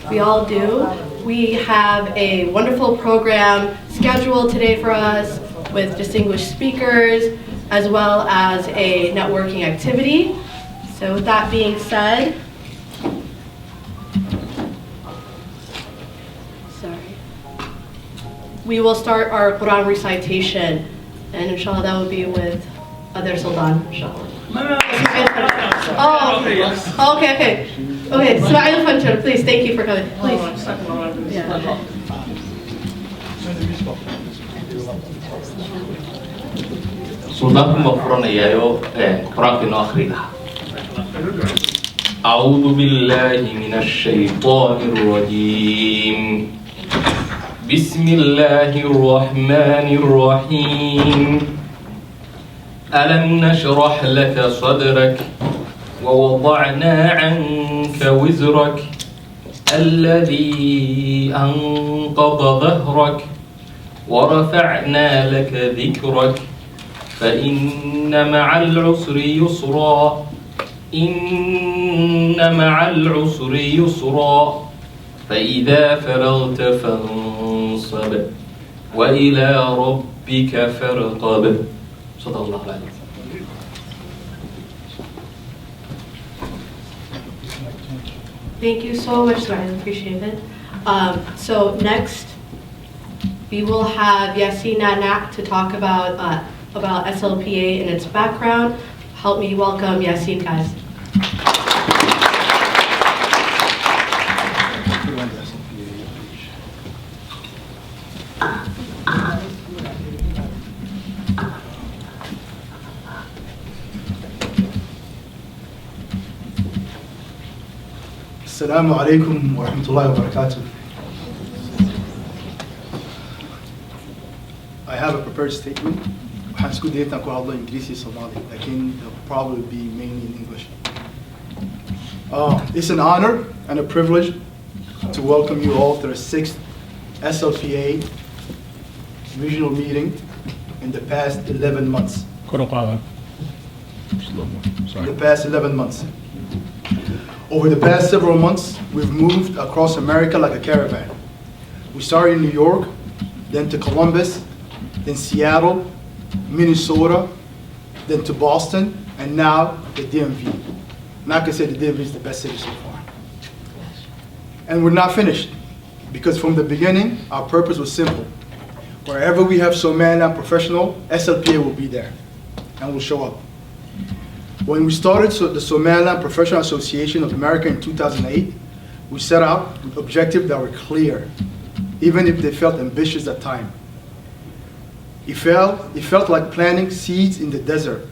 We all do. We have a wonderful program scheduled today for us with distinguished speakers as well as a networking activity. So with that being said, we will start our Quran recitation, and inshallah that will be with Adar Sultan, inshallah. Oh, okay. Okay, Ismail Fanchar, please, thank you for coming. Please. Yeah. Sultan mafuranayayo Quran no akhriya. A'udhu billahi minash shaitanir rajim. Bismillahir rahmanir rahim. ألم نشرح لك صدرك ووضعنا عنك وزرك الذي أنقض ظهرك ورفعنا لك ذكرك فإن مع العسر يسرا إن مع العسر يسرا فإذا فرغت فانصب وإلى ربك فارغب. Thank you so much, I appreciate it. So next, we will have Yasin Nanak to talk about SLPA and its background. Help me welcome Yasin, guys. Assalamu alaikum wa rahmatullahi wa barakatuh. I have a prepared statement. Hasku data ko hadla English Somali, lakin it'll probably be mainly in English. It's an honor and a privilege to welcome you all to the 6th SLPA regional meeting in the past 11 months. Over the past several months, we've moved across America like a caravan. We started in New York, then to Columbus, then Seattle, Minnesota, then to Boston, and now the DMV. And I can say the DMV is the best city so far. And we're not finished, because from the beginning, our purpose was simple. Wherever we have Somaliland professional, SLPA will be there, and will show up. When we started the Somaliland Professional Association of America in 2008, we set out with objectives that were clear, even if they felt ambitious at times. It felt like planting seeds in the desert,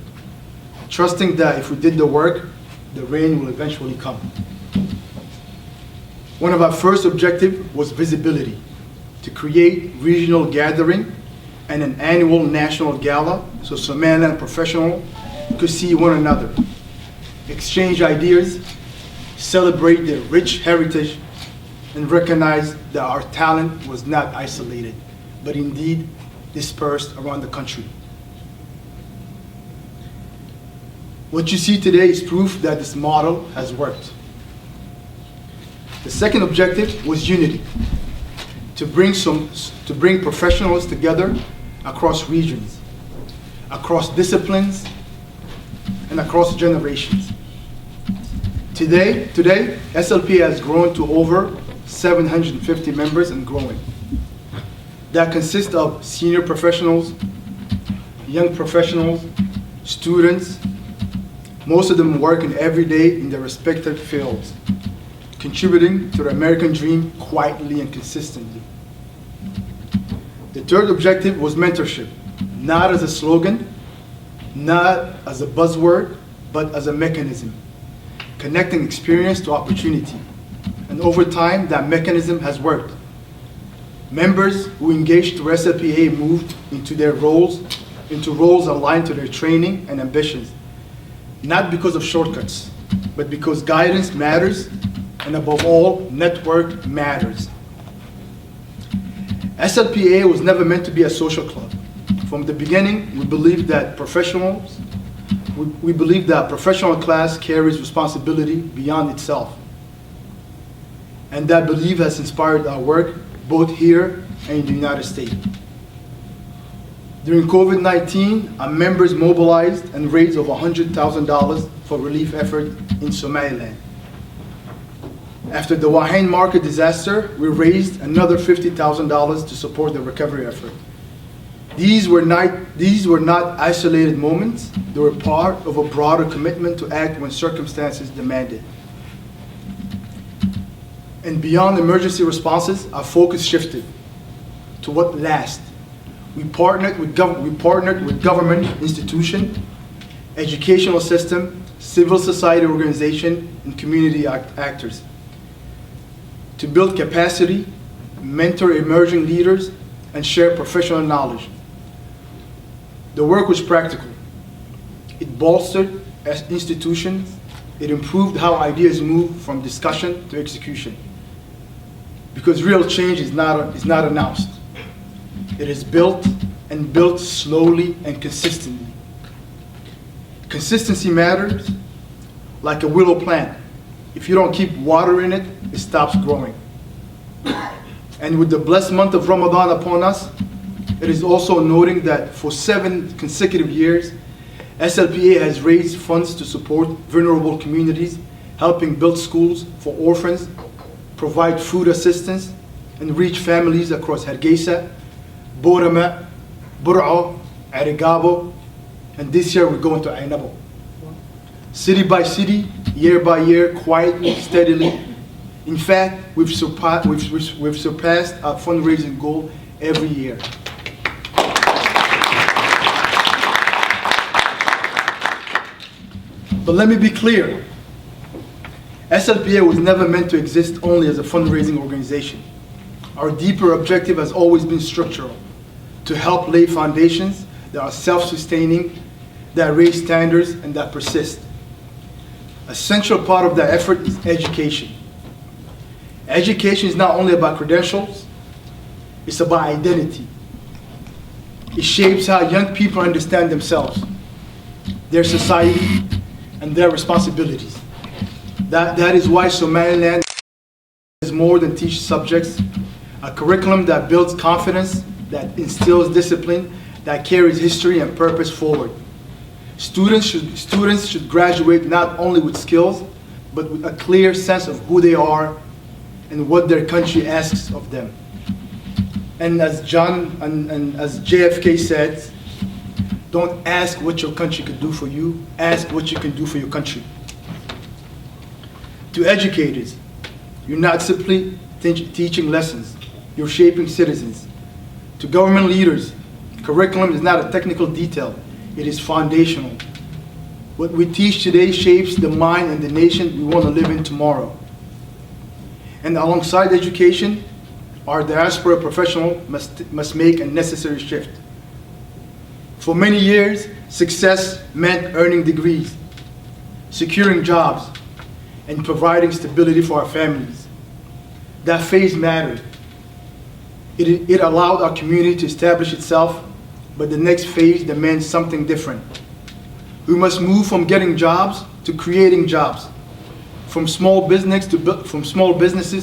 trusting that if we did the work, the rain will eventually come. One of our first objectives was visibility, to create regional gathering and an annual national gala so Somaliland professionals could see one another, exchange ideas, celebrate their rich heritage, and recognize that our talent was not isolated, but indeed dispersed around the country. What you see today is proof that this model has worked. The second objective was unity, to bring professionals together across regions, across disciplines, and across generations. Today, SLPA has grown to over 750 members and growing. That consists of senior professionals, young professionals, students. Most of them working every day in their respective fields, contributing to the American dream quietly and consistently. The third objective was mentorship, not as a slogan, not as a buzzword, but as a mechanism, connecting experience to opportunity. And over time, that mechanism has worked. Members who engaged through SLPA moved into roles aligned to their training and ambitions, not because of shortcuts, but because guidance matters, and above all, network matters. SLPA was never meant to be a social club. From the beginning, we believed that professional class carries responsibility beyond itself. and that belief has inspired our work both here and in the United States. During COVID-19, our members mobilized and raised over $100,000 for relief effort in Somaliland. After the Wahain market disaster, we raised another $50,000 to support the recovery effort. These were not isolated moments. They were part of a broader commitment to act when circumstances demanded. And beyond emergency responses, our focus shifted to what lasts. We partnered with government institutions, educational system, civil society organization, and community actors to build capacity, mentor emerging leaders, and share professional knowledge. The work was practical. It bolstered institutions. It improved how ideas move from discussion to execution. Because real change is not announced. It is built, and built slowly and consistently. Consistency matters like a willow plant. If you don't keep water in it, it stops growing. And with the blessed month of Ramadan upon us, it is also noting that for 7 consecutive years, SLPA has raised funds to support vulnerable communities, helping build schools for orphans, provide food assistance, and reach families across Hargeisa, Borama, Bur'o, Arigabo, and this year we're going to Ainabo. City by city, year by year, quietly, steadily. In fact, we've surpassed our fundraising goal every year. But let me be clear. SLPA was never meant to exist only as a fundraising organization. Our deeper objective has always been structural, to help lay foundations that are self-sustaining, that raise standards, and that persist. A central part of that effort is education. Education is not only about credentials, it's about identity. It shapes how young people understand themselves, their society, and their responsibilities. That is why Somaliland is more than teach subjects, a curriculum that builds confidence, that instills discipline, that carries history and purpose forward. Students should graduate not only with skills, but with a clear sense of who they are and what their country asks of them. And as John and as JFK said, don't ask what your country could do for you, ask what you can do for your country. To educators, you're not simply teaching lessons, you're shaping citizens. To government leaders, curriculum is not a technical detail, it is foundational. What we teach today shapes the mind and the nation we want to live in tomorrow. And alongside education, our diaspora professional must make a necessary shift. For many years, success meant earning degrees, securing jobs, and providing stability for our families. That phase mattered. It allowed our community to establish itself, but the next phase demands something different. We must move from getting jobs to creating jobs, from small businesses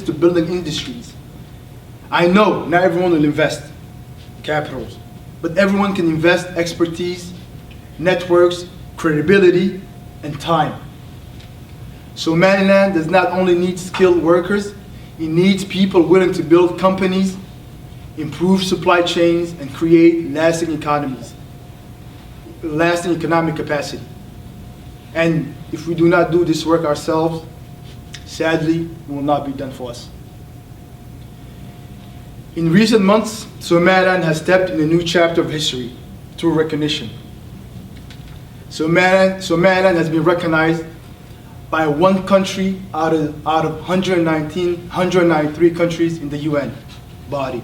to building industries. I know not everyone will invest capitals, but everyone can invest expertise, networks, credibility, and time. Somaliland does not only need skilled workers, it needs people willing to build companies, improve supply chains, and create lasting economic capacity. And if we do not do this work ourselves, sadly, it will not be done for us. In recent months, Somaliland has stepped in a new chapter of history through recognition. Somaliland has been recognized by one country out of 193 countries in the UN body.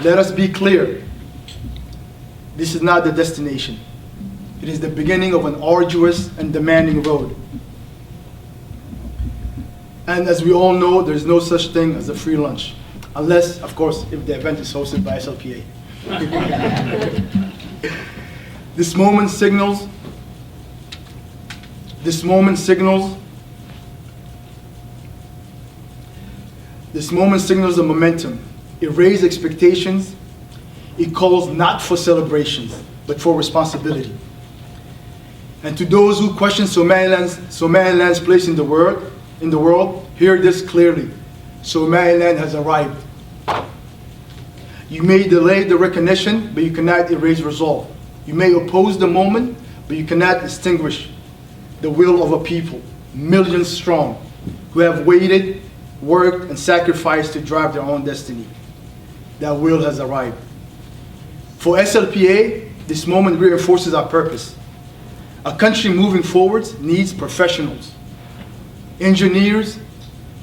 Let us be clear, this is not the destination. It is the beginning of an arduous and demanding road. And as we all know, there's no such thing as a free lunch, unless, of course, if the event is hosted by SLPA. This moment signals This moment signals a momentum. It raises expectations. It calls not for celebrations, but for responsibility. And to those who question Somaliland's place in the world, hear this clearly. Somaliland has arrived. You may delay the recognition, but you cannot erase resolve. You may oppose the moment, but you cannot extinguish the will of a people, millions strong, who have waited, worked, and sacrificed to drive their own destiny. That will has arrived. For SLPA, this moment reinforces our purpose. A country moving forward needs professionals, engineers,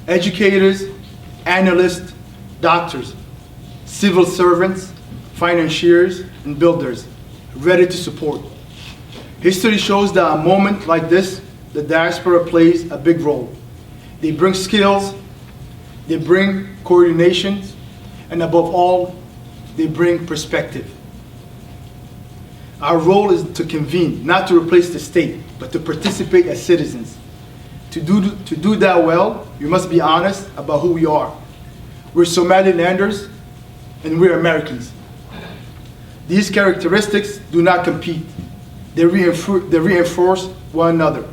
educators, analysts, doctors, civil servants, financiers, and builders ready to support. History shows that a moment like this, the diaspora plays a big role. They bring skills, they bring coordination, and above all, they bring perspective. Our role is to convene, not to replace the state, but to participate as citizens. To do that well, we must be honest about who we are. We're Somalilanders, and we're Americans. These characteristics do not compete. They reinforce one another.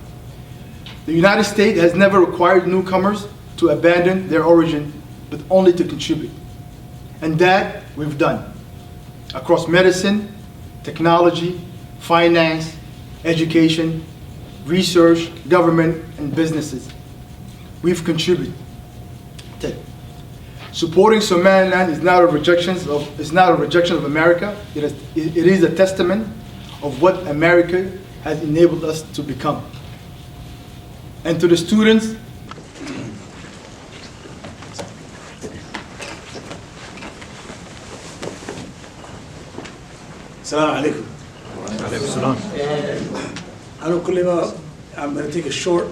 The United States has never required newcomers to abandon their origin, but only to contribute. And that we've done. Across medicine, technology, finance, education, research, government, and businesses. We've contributed. Supporting Somaliland is not a rejection of America. It is a testament of what America has enabled us to become. And to the students, Assalamu alaikum. I'm going to take a short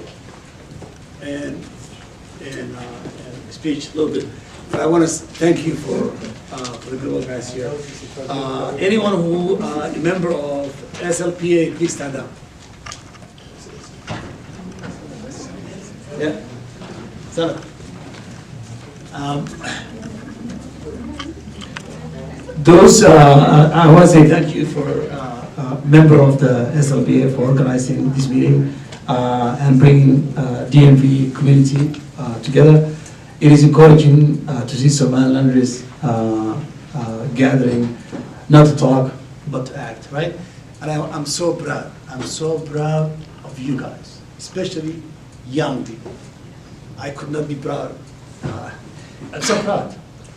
and speech a little bit, but I want to thank you for the good guys here. Anyone who a member of SLPA, please stand up. Yeah, stand up. I want to say thank you for member of the SLPA for organizing this meeting and bringing DMV community together. It is encouraging to see Somalilanders gathering, not to talk, but to act, right? And I'm so proud. I'm so proud of you guys, especially young people. I could not be proud. I'm so proud.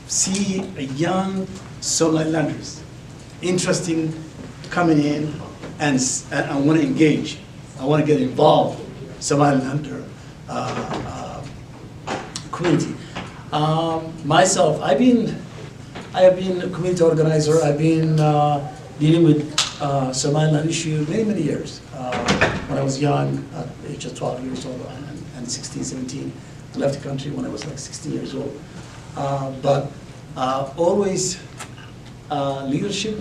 See a young Somalilanders interesting coming in and I want to engage. I want to get involved Somalilander community. Myself, I have been a community organizer. I've been dealing with Somaliland issue many years. When I was young, at the age of 12 years old and 16, 17, I left the country when I was like 16 years old. But always leadership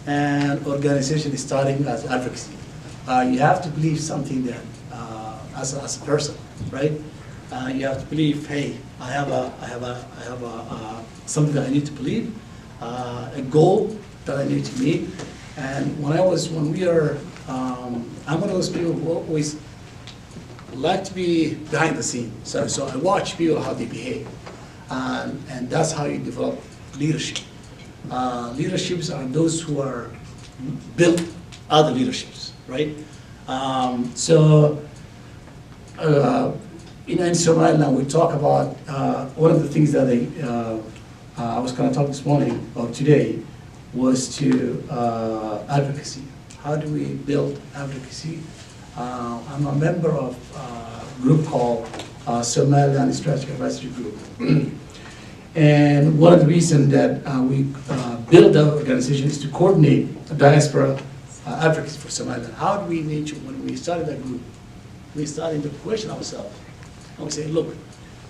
and organization is starting as advocacy. You have to believe something that, as a person, right? You have to believe, hey, I have something that I need to believe, a goal that I need to meet. And when we are, I'm one of those people who always like to be behind the scene. So I watch people how they behave, and that's how you develop leadership. Leaderships are those who are built other leaderships, right? In Somaliland, we talk about one of the things that I was going to talk this morning or today was to advocacy. How do we build advocacy? I'm a member of a group called Somaliland Strategic Advisory Group. And one of the reasons that we built the organization is to coordinate diaspora advocacy for Somaliland. How do we need to, when we started that group, we started to question ourselves. And we say, look,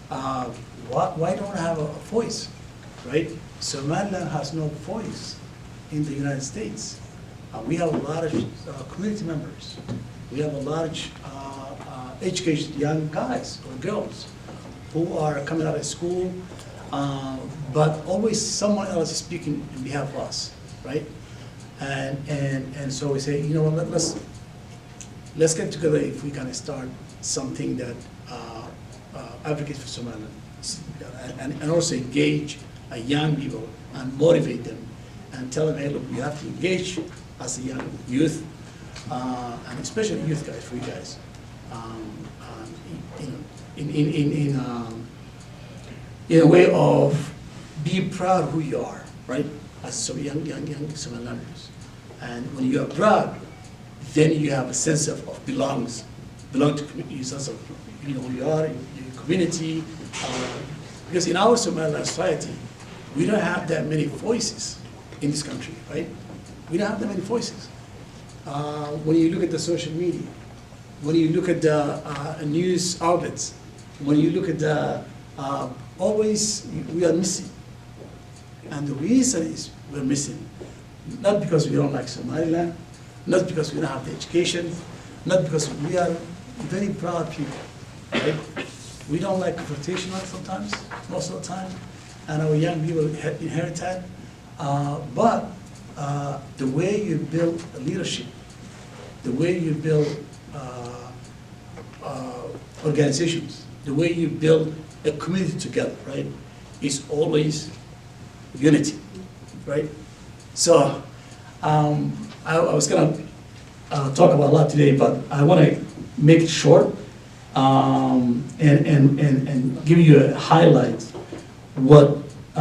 why don't I have a voice, right? Somaliland has no voice in the United States. We have a lot of community members. We have a large educated young guys or girls who are coming out of school, but always someone else is speaking on behalf of us, right? And so we say, you know what, let's get together if we can start something that advocates for Somaliland, and also engage young people and motivate them and tell them, hey, look, you have to engage as a young youth, and especially youth guys, for you guys, in a way of be proud who you are, right? As some young Somalilanders. And when you are proud, then you have a sense of belong to community, sense of you know who you are, your community. Because in our Somaliland society, we don't have that many voices in this country, right? We don't have that many voices. When you look at the social media, when you look at the news outlets, when you look at the, always we are missing. And the reason is we're missing, not because we don't like Somaliland, not because we don't have the education, not because we are very proud people, right? We don't like confrontation sometimes, most of the time, and our young people inherit that. But the way you build leadership, the way you build organizations, the way you build a community together, right, is always unity, right? So I was gonna talk about a lot today, but I want to make it short and give you a highlight what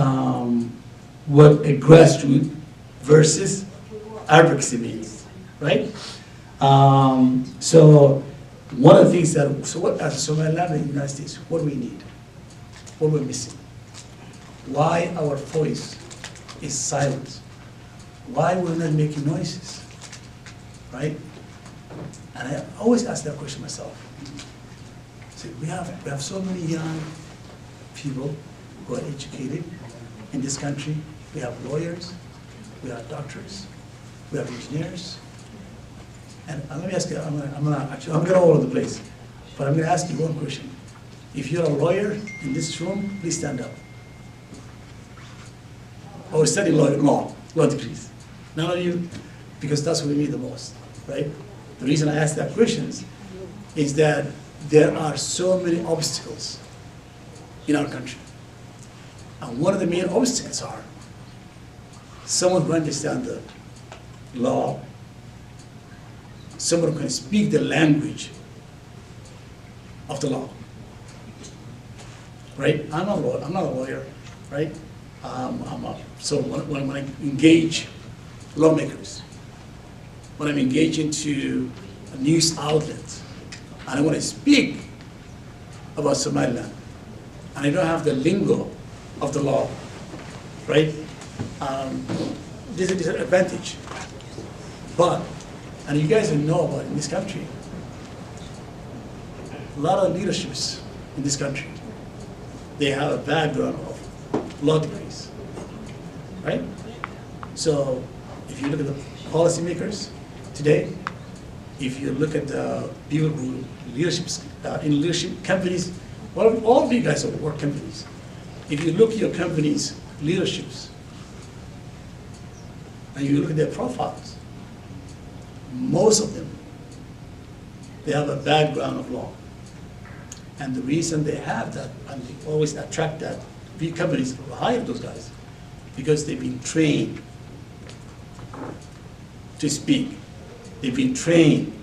a grassroots versus advocacy means, right? So one of the things that, so what, as Somaliland in the United States, what do we need? What we're missing? Why our voice is silent? Why we're not making noises, right? And I always ask that question myself. So we have so many young people who are educated in this country. We have lawyers, we have doctors, we have engineers. And let me ask you, I'm gonna all over the place, but I'm gonna ask you one question. If you're a lawyer in this room, please stand up. Or study law degrees. None of you, because that's what we need the most, right? The reason I ask that question is that there are so many obstacles in our country. And one of the main obstacles are someone who understands the law, someone who can speak the language of the law, right? I'm not a lawyer, right? So when I engage lawmakers, when I'm engaging to a news outlet, and I want to speak about Somaliland, and I don't have the lingo of the law, right? This is an advantage. But, and you guys know about in this country, a lot of leaderships in this country, they have a background of law degrees, right? So if you look at the policymakers today, if you look at the people who in leadership companies, well, all of you guys work companies. If you look at your company's leaderships and you look at their profiles, most of them, they have a background of law. And the reason they have that, and they always attract that, big companies hire those guys, because they've been trained to speak. They've been trained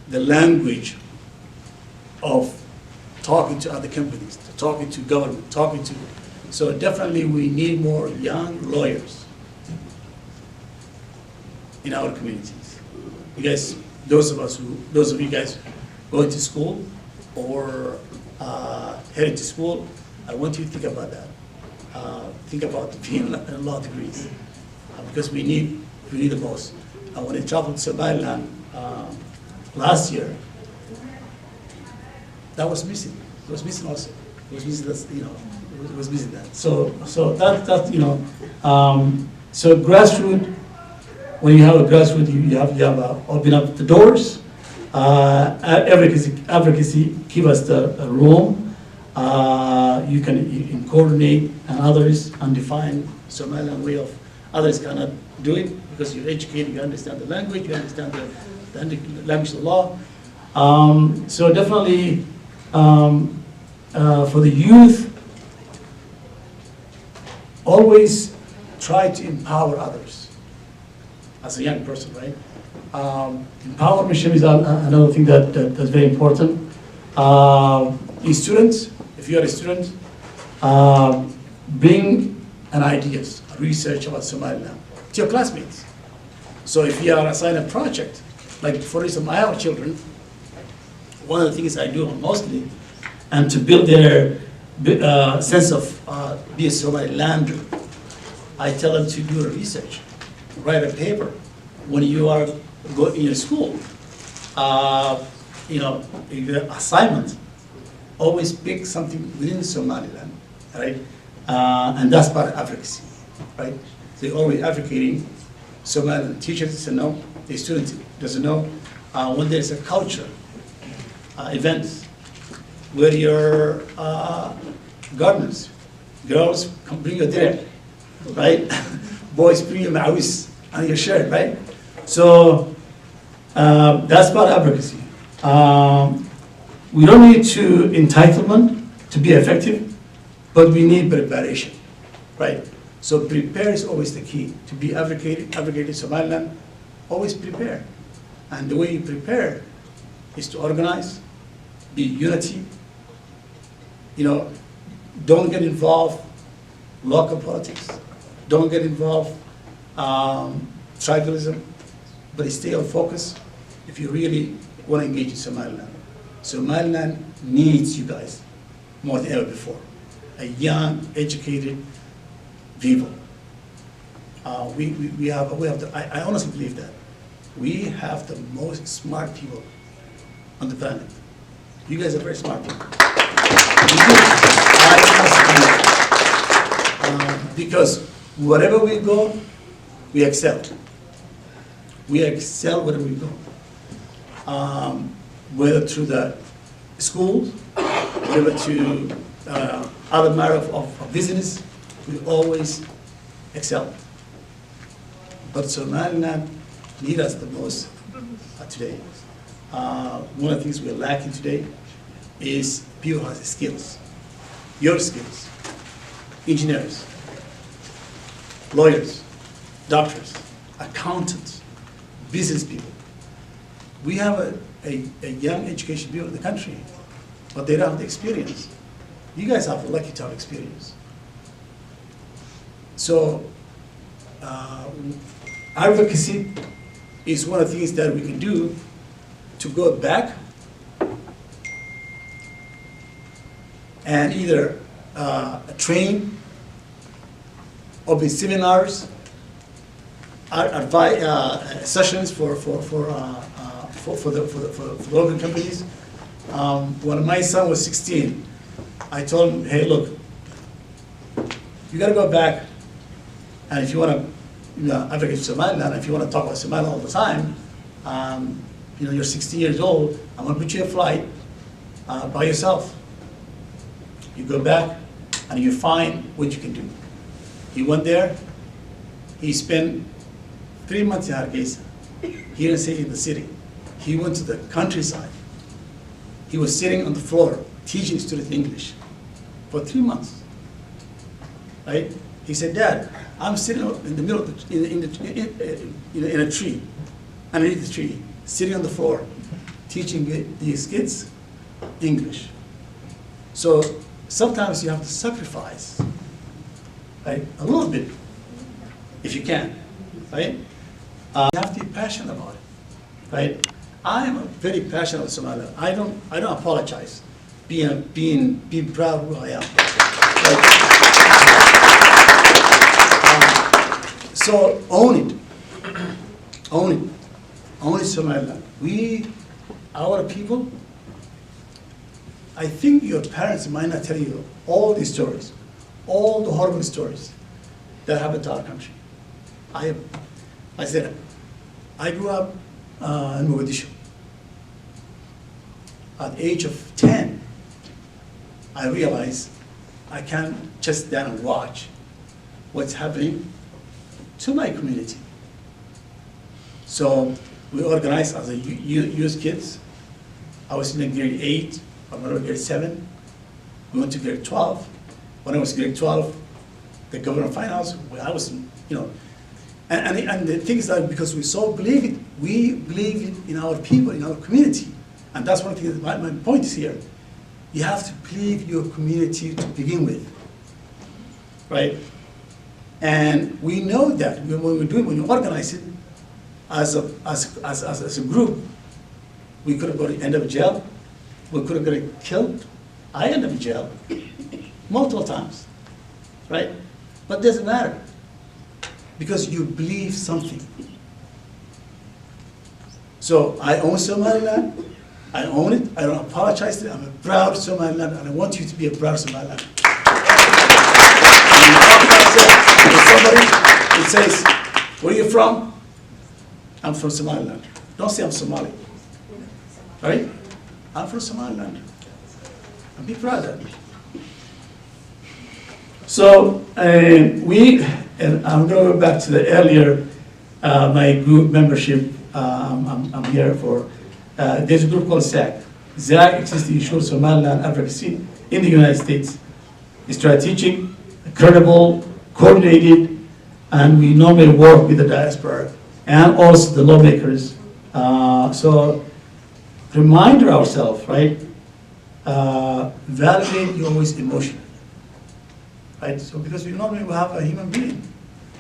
the language of talking to other companies, talking to government, so definitely we need more young lawyers in our communities. You guys, those of you guys going to school or headed to school, I want you to think about that. Think about being law degrees, because we need the most. When I traveled to Somaliland last year, that was missing. It was missing also. It was missing that, it was missing that. So so grassroots. When you have a grassroots, you have open up the doors. Advocacy give us the room. You can coordinate and others and define Somaliland way of others cannot do it because you're educated, you understand the language, you understand the language of the law. So definitely for the youth, always try to empower others as a young person, right? Empowerment is another thing that's very important. Students, if you are a student, bring an ideas, research about Somaliland to your classmates. So if you are assigned a project, like for instance, I have children, one of the things I do mostly, and to build their sense of being a Somalilander, I tell them to do a research, write a paper. When you are in your school, your assignment, always pick something within Somaliland, right? And that's part of advocacy, right? They're always advocating. Somaliland teachers doesn't know, the student doesn't know. When there's a culture, events, where your garments, girls come bring your dinner, right? Boys bring your ma'awis and your shirt, right? So that's part of advocacy. We don't need entitlement to be effective, but we need preparation, right? So prepare is always the key. To be advocating Somaliland, always prepare. And the way you prepare is to organize, be unity, don't get involved local politics, don't get involved tribalism, but stay on focus if you really want to engage in Somaliland. Somaliland needs you guys more than ever before. A young, educated people. We have I honestly believe that. We have the most smart people on the planet. You guys are very smart people. Because wherever we go, we excel. We excel wherever we go. Whether through the schools, whether to other matter of business, we always excel. But Somaliland needs us the most today. One of the things we're lacking today is people who have skills. Your skills. Engineers, lawyers, doctors, accountants, business people. We have a young education people in the country, but they don't have the experience. You guys have the lucky to have experience. So advocacy is one of the things that we can do to go back and either train, open seminars, advise sessions for the local companies. When my son was 16, I told him, hey, look, you got to go back, and if you want to advocate for Somaliland, if you want to talk about Somaliland all the time, you're 16 years old, I'm going to put you a flight by yourself. You go back and you find what you can do. He went there, he spent 3 months in Hargeisa. He didn't stay in the city. He went to the countryside. He was sitting on the floor teaching students English for 3 months, right? He said, Dad, I'm sitting in the middle of in a tree, underneath the tree, sitting on the floor, teaching these kids English. So sometimes you have to sacrifice, right? A little bit, if you can, right? You have to be passionate about it, right? I am very passionate about Somaliland. I don't apologize, being proud of who I am. Right? So own it, own Somaliland. Our people. I think your parents might not tell you all these stories, all the horrible stories that happened to our country. I said, I grew up in Mogadishu. At the age of 10, I realized I can't just stand and watch what's happening to my community. So we organized as a youth kids. I was in grade 8, I went to grade 7. We went to grade 12. When I was grade 12, the government finance, I was, and the thing is that because we so believe it, we believe in our people, in our community. And that's one of the things, my point is here. You have to believe your community to begin with, right? And we know that when you organize it as a group, we could have got end up in jail, we could have got killed. I ended up in jail multiple times, right? But it doesn't matter, because you believe something. So I own Somaliland, I own it, I don't apologize to it, I'm a proud Somaliland, and I want you to be a proud Somaliland. When you talk about somebody who says, where are you from? I'm from Somaliland. Don't say I'm Somali, right? I'm from Somaliland. And be proud of it. So and I'm going to go back to the earlier, my group membership. I'm here for. There's a group called ZAG. ZAG exists to ensure Somaliland advocacy in the United States. It's strategic, credible, coordinated, and we normally work with the diaspora and also the lawmakers. So remind ourselves, right? Validate your always emotion. Right? So because we normally have a human being.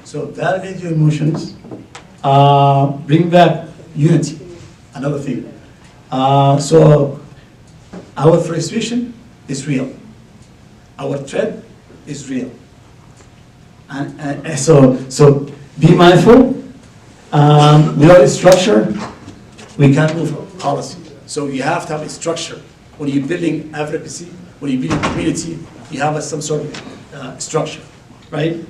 So validate your emotions, bring back unity, another thing. So our frustration is real. Our threat is real. And so be mindful. Without structure, we can't move policy. So you have to have a structure. When you're building advocacy, when you're building community, you have some sort of structure, right?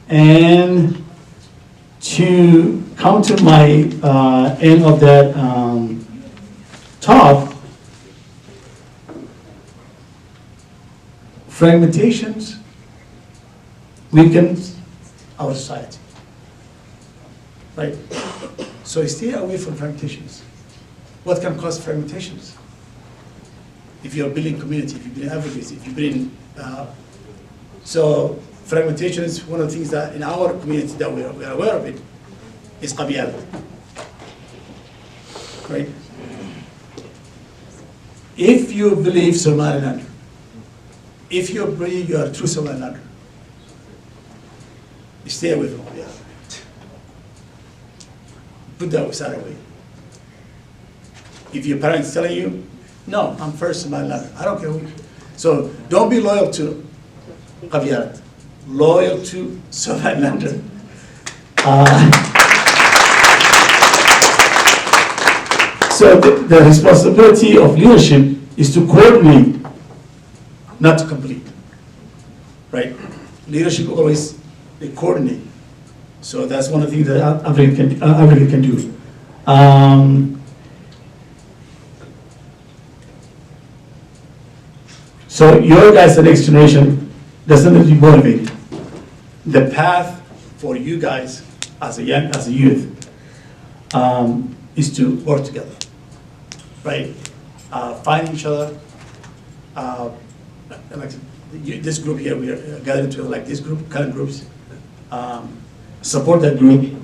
And to come to my end of that talk, fragmentations weakens our society, right? So stay away from fragmentations. What can cause fragmentations? If you're building community, if you're building advocacy, if you're building, so fragmentation is one of the things that in our community that we are aware of it, is qabiyat, right? If you believe Somaliland, if you believe you are a true Somalilander, stay away from qabiyat. Put that aside away. If your parents telling you, no, I'm first Somalilander, I don't care who. So don't be loyal to qabiyat, loyal to Somalilander. So the responsibility of leadership is to coordinate, not to complete, right? Leadership always, they coordinate. So that's one of the things that everybody can do. So your guys, the next generation, doesn't need to be motivated. The path for you guys as a youth, is to work together, right? Find each other. Like this group here, we are gathered together like this group, current groups. Support that group.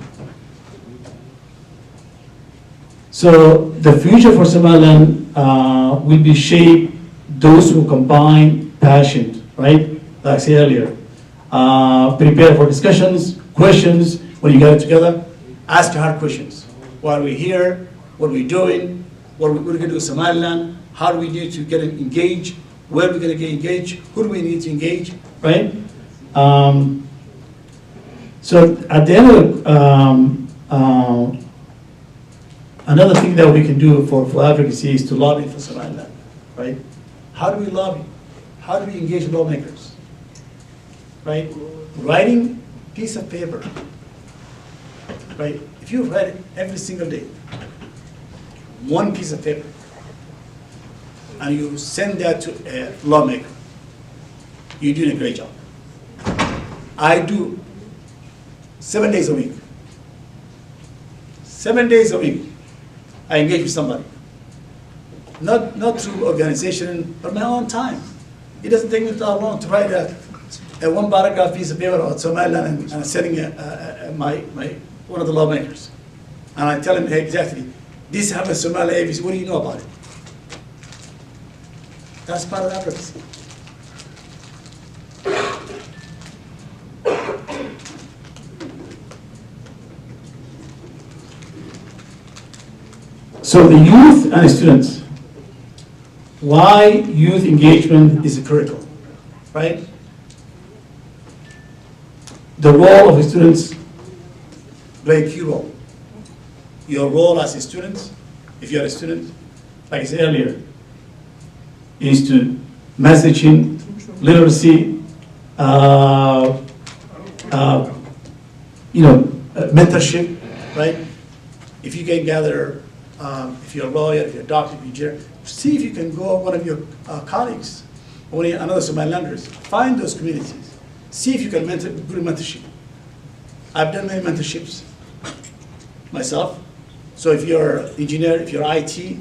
So the future for Somaliland will be shaped those who combine passion, right? Like I said earlier, prepare for discussions, questions when you get together. Ask hard questions. Why are we here? What are we doing? What are we going to do in Somaliland? How do we need to get engaged? Where are we going to get engaged? Who do we need to engage? Right? So at the end of another thing that we can do for advocacy is to lobby for Somaliland, right? How do we lobby? How do we engage lawmakers? Right? Writing piece of paper, right? If you write it every single day, one piece of paper, and you send that to a lawmaker, you're doing a great job. I do 7 days a week. 7 days a week, I engage with somebody. Not through organization, but my own time. It doesn't take me that long to write a one paragraph piece of paper about Somaliland and sending one of the lawmakers. And I tell him, hey, exactly, this happens in Somalia, ABC, what do you know about it? That's part of advocacy. So the youth and students, why youth engagement is critical, right? The role of the students play a key role. Your role as a student, if you're a student, like I said earlier, is to messaging, literacy, mentorship, right? If you can gather, if you're a lawyer, if you're a doctor, if you're a engineer, see if you can go one of your colleagues, or another Somalilanders, find those communities. See if you can do mentorship. I've done many mentorships myself. So if you're an engineer, if you're IT,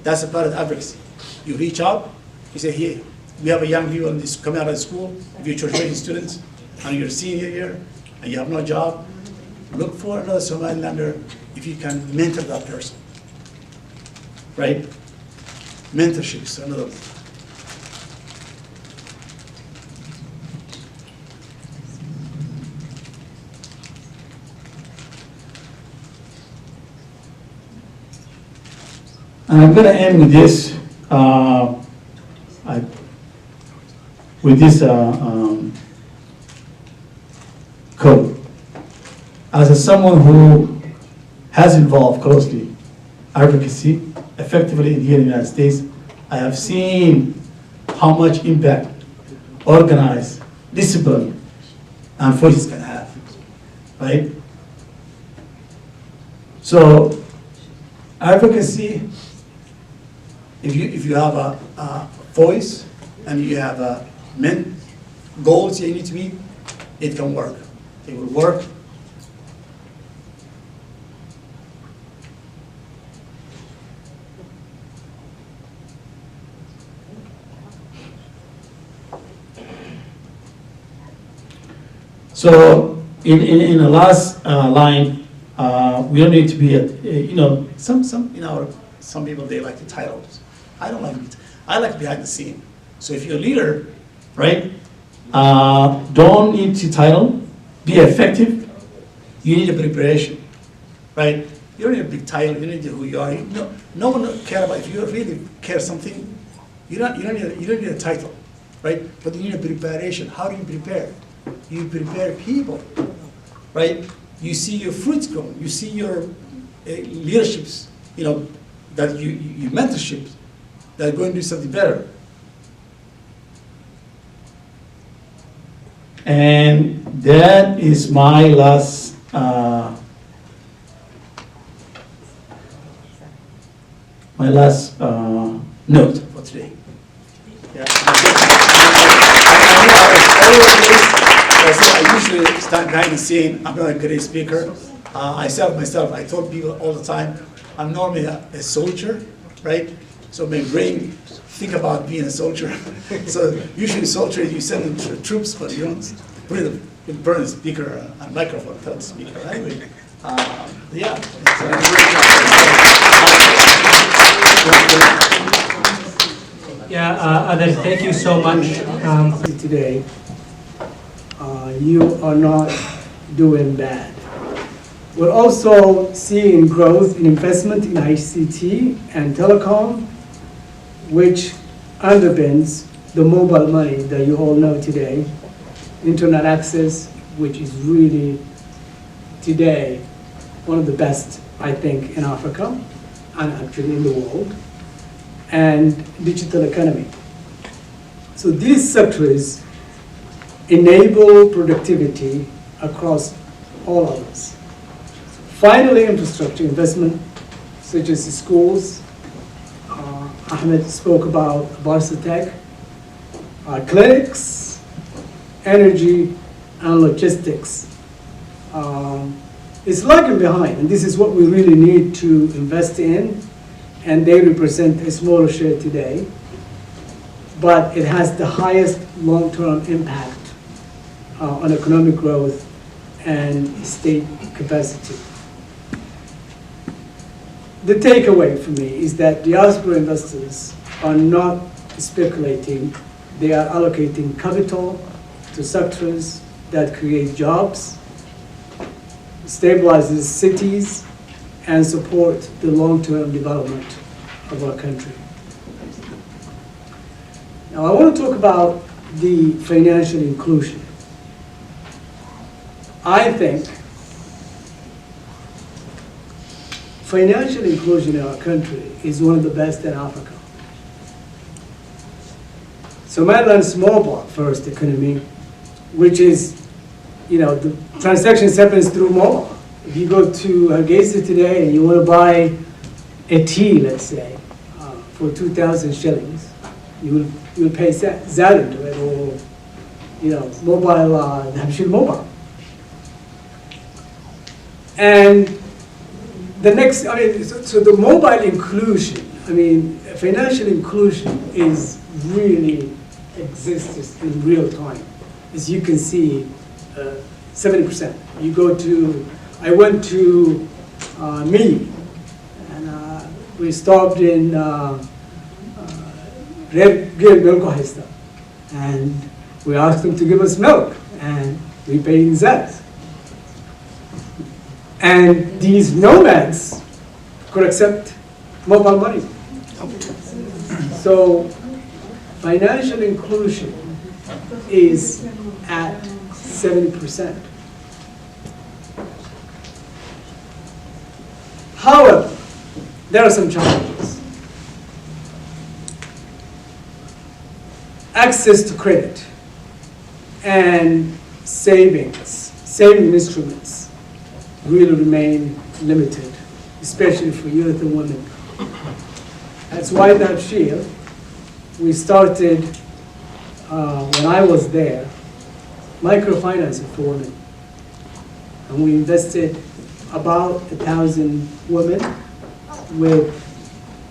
that's a part of advocacy. You reach out, you say, hey, we have a young people coming out of school, if you're church students, and you're a senior here, and you have no job, look for another Somalilander if you can mentor that person, right? Mentorship is another one. And I'm going to end with this, code. As someone who has involved closely advocacy effectively here in the United States, I have seen how much impact organized, discipline, and voices can have, right? So advocacy, if you have a voice and you have goals you need to meet, it can work. It will work. So in the last line, we don't need to be some people, they like the titles. I don't like it. I like behind the scene. So if you're a leader, right, don't need to title, be effective. You need a preparation, right? You don't need a big title. You need to know who you are. No one cares about if you really care something. You don't need a title, right? But you need a preparation. How do you prepare? You prepare people, right? You see your fruits growing. You see your leaderships, that you mentorships that are going to do something better. And that is my last note for today. Yeah. I usually start behind the scene. I'm not a great speaker. I told people all the time, I'm normally a soldier, right? So my brain think about being a soldier. So usually soldier, you send them troops, but you don't burn the speaker and microphone, tell the speaker. Anyway, yeah. Others, thank you so much. Today, you are not doing bad. We're also seeing growth in investment in ICT and telecom, which underpins the mobile money that you all know today, internet access, which is really today one of the best, I think, in Africa and actually in the world, and digital economy. So these sectors enable productivity across all of us. Finally, infrastructure investment, such as schools, Ahmed spoke about Barsatech, clinics, energy, and logistics. It's lagging behind, and this is what we really need to invest in, and they represent a smaller share today, but it has the highest long-term impact on economic growth and state capacity. The takeaway for me is that diaspora investors are not speculating, they are allocating capital to sectors that create jobs, stabilizes cities, and support the long-term development of our country. Now I want to talk about the financial inclusion. I think financial inclusion in our country is one of the best in Africa. Somaliland's small first economy, which is, the transactions happens through mobile. If you go to Hargeisa today and you want to buy a tea, let's say, for 2,000 shillings, you will pay ZAD into it, or mobile, Habshil mobile. And the next, so the mobile inclusion, financial inclusion is really exists in real time. As you can see, 70%. You go to, I went to Mili, and we stopped in and we asked them to give us milk, and we paid in ZAD. And these nomads could accept mobile money. So financial inclusion is at 70%. However, there are some challenges. Access to credit and saving instruments really remain limited, especially for youth and women. That's why at Habshil, we started, when I was there, microfinancing for women. And we invested about 1,000 women with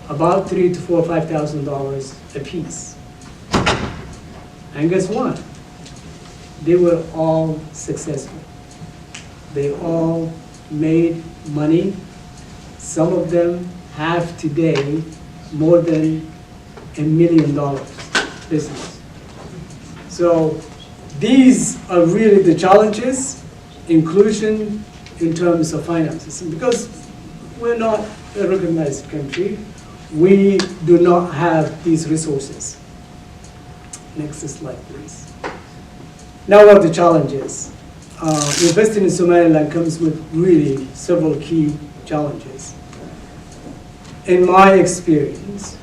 about $3,000 to $5,000 a piece. And guess what? They were all successful. They all made money. Some of them have today more than $1 million business. So these are really the challenges, inclusion in terms of finances. And because we're not a recognized country, we do not have these resources. Next slide, please. Now what are the challenges? Investing in Somaliland comes with really several key challenges. In my experience,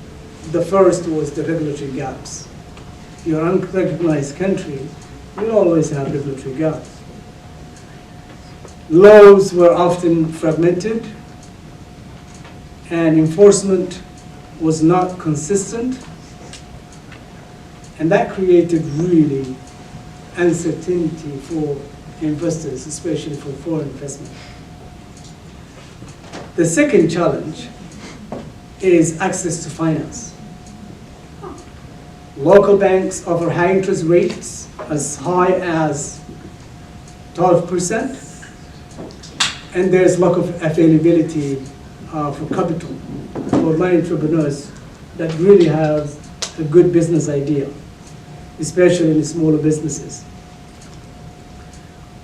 the first was the regulatory gaps. If you're an unrecognized country, you always have regulatory gaps. Laws were often fragmented, and enforcement was not consistent, and that created really uncertainty for investors, especially for foreign investment. The second challenge is access to finance. Local banks offer high interest rates as high as 12%, and there's lack of availability for capital for many entrepreneurs that really have a good business idea, especially in smaller businesses.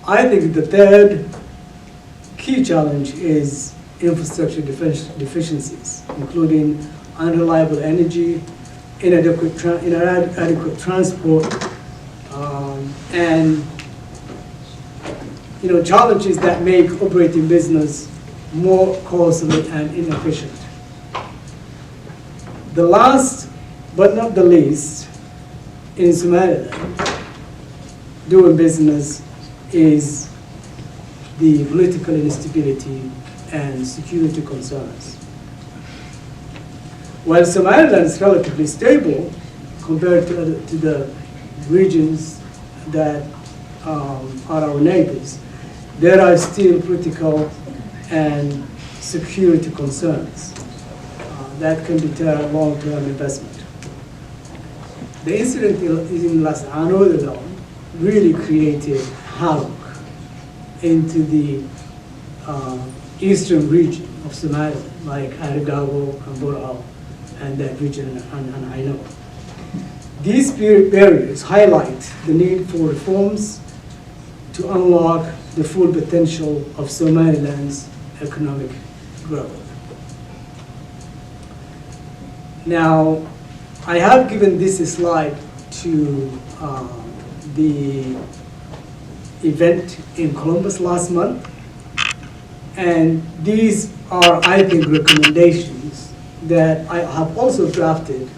I think the third key challenge is infrastructure deficiencies, including unreliable energy, inadequate transport, and challenges that make operating business more costly and inefficient. The last but not the least, in Somaliland, doing business is the political instability and security concerns. While Somaliland is relatively stable compared to the regions that are our neighbors, there are still political and security concerns that can deter long-term investment. The incident in Las Anod alone really created havoc into the eastern region of Somalia, like Arigabo, Kamburao, and that region, and I know. These barriers highlight the need for reforms to unlock the full potential of Somaliland's economic growth. Now, I have given this slide to the event in Columbus last month, and these are, I think, recommendations that I have also drafted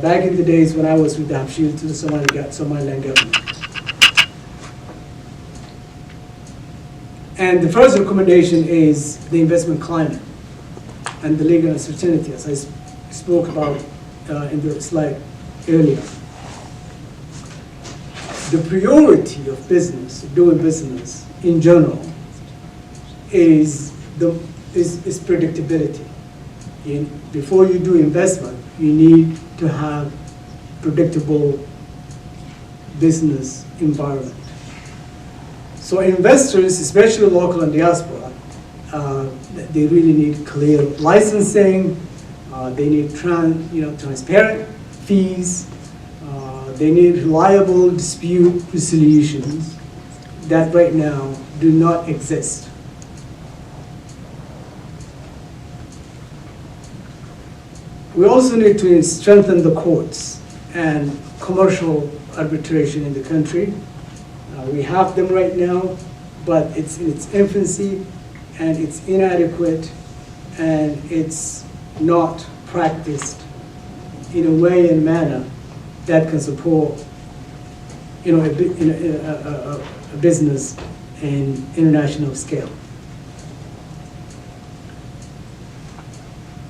back in the days when I was with the Hafshir to the Somaliland government. And the first recommendation is the investment climate and the legal uncertainty, as I spoke about in the slide earlier. The priority of business, doing business in general, is predictability. Before you do investment, you need to have predictable business environment. So investors, especially local and diaspora, they really need clear licensing. They need transparent fees. They need reliable dispute resolutions that right now do not exist. We also need to strengthen the courts and commercial arbitration in the country. We have them right now, but it's in its infancy, and it's inadequate, and it's not practiced in a way and manner that can support a business in international scale.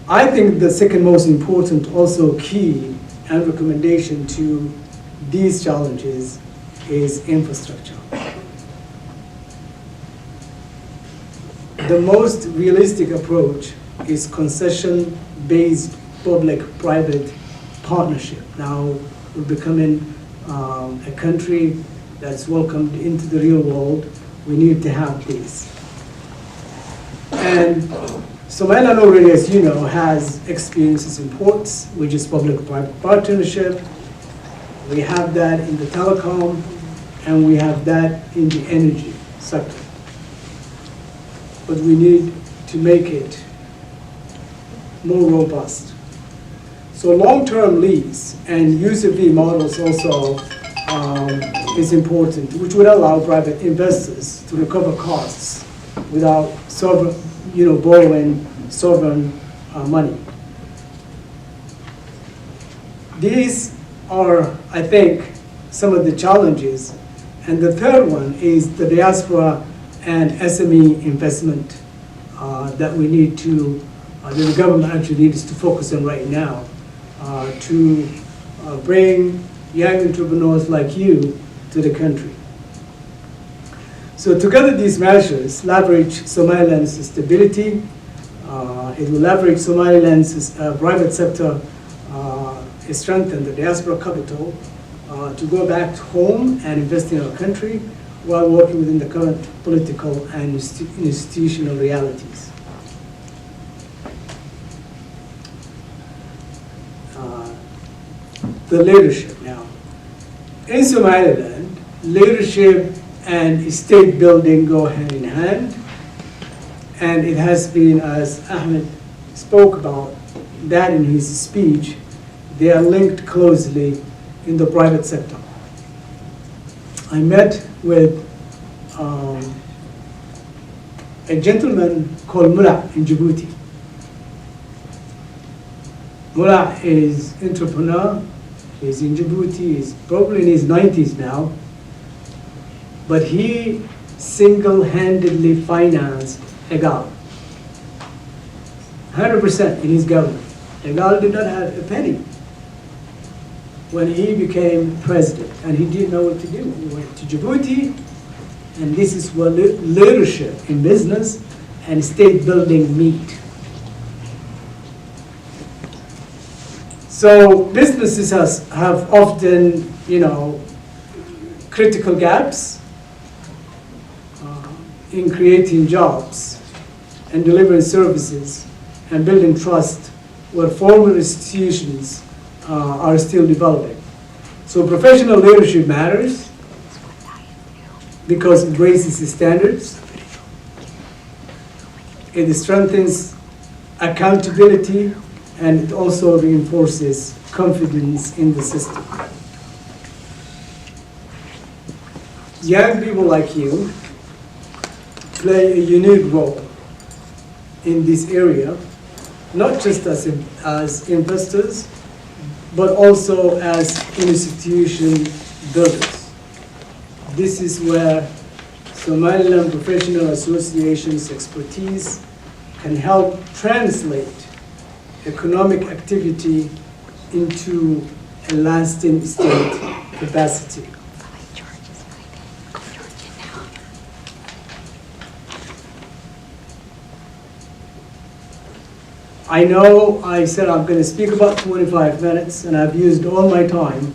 I think the second most important, also key and recommendation to these challenges is infrastructure. The most realistic approach is concession-based public-private partnership. Now we're becoming a country that's welcomed into the real world. We need to have these. And Somaliland already, as you know, has experiences in ports, which is public-private partnership. We have that in the telecom, and we have that in the energy sector. But we need to make it more robust. So long-term lease and user fee models also is important, which would allow private investors to recover costs without borrowing sovereign money. These are, I think, some of the challenges. And the third one is the diaspora and SME investment that we need to, that the government actually needs to focus on right now to bring young entrepreneurs like you to the country. So together these measures leverage Somaliland's stability. It will leverage Somaliland's private sector, strengthen the diaspora capital to go back home and invest in our country while working within the current political and institutional realities. The leadership now. In Somaliland, leadership and state building go hand in hand. And it has been, as Ahmed spoke about that in his speech, they are linked closely in the private sector. I met with a gentleman called Mullah in Djibouti. Mullah is an entrepreneur. He's in Djibouti. He's probably in his 90s now. But he single-handedly financed Egal, 100% in his government. Egal did not have a penny when he became president, and he didn't know what to do. He went to Djibouti, and this is where leadership in business and state building meet. So businesses have often, critical gaps in creating jobs and delivering services and building trust where formal institutions are still developing. So professional leadership matters because it raises the standards, it strengthens accountability, and it also reinforces confidence in the system. Young people like you play a unique role in this area, not just as investors, but also as institution builders. This is where Somaliland Professional Association's expertise can help translate economic activity into a lasting state capacity. I know I said I'm going to speak about 25 minutes, and I've used all my time,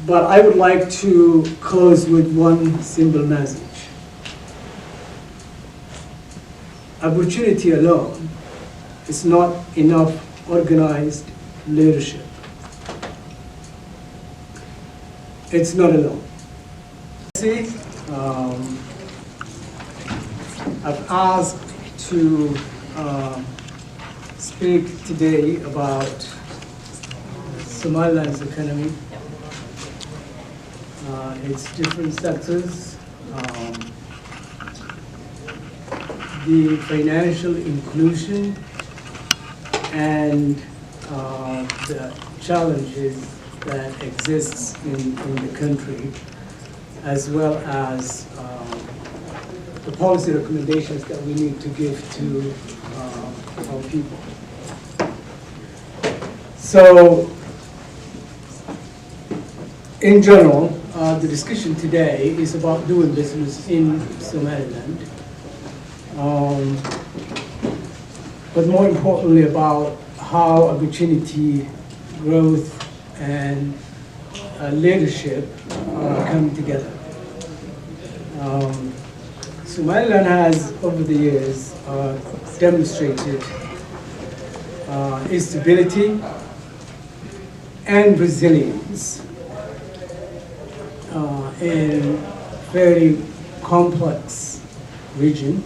but I would like to close with one simple message. Opportunity alone is not enough organized leadership. It's not alone. I've asked to speak today about Somaliland's economy, its different sectors, the financial inclusion, and the challenges that exists in the country, as well as the policy recommendations that we need to give to our people. So, in general, the discussion today is about doing business in Somaliland, but more importantly about how opportunity, growth, and leadership come together. Somaliland has, over the years, demonstrated its stability and resilience in very complex region,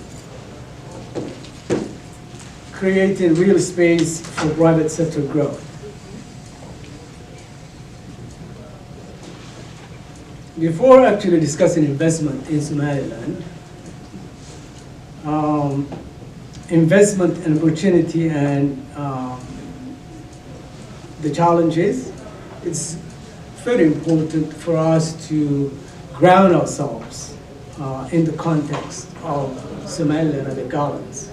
creating real space for private sector growth. Before actually discussing investment in Somaliland, investment and opportunity and the challenges, it's very important for us to ground ourselves in the context of Somaliland and the Gallants.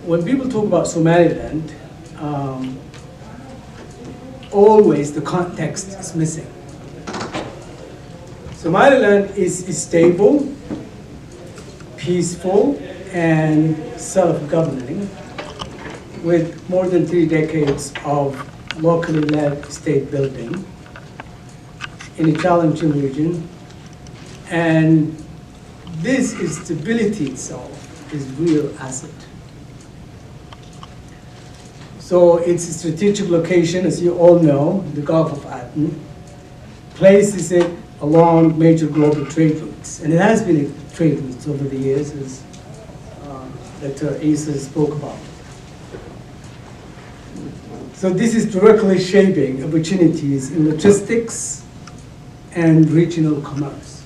When people talk about Somaliland, always the context is missing. Somaliland is stable, peaceful, and self-governing, with more than 3 decades of locally led state building in a challenging region. And this stability itself is real asset. So its strategic location, as you all know, the Gulf of Aden, places it along major global trade routes. And it has been a trade routes over the years, as Dr. Issa spoke about. So this is directly shaping opportunities in logistics and regional commerce.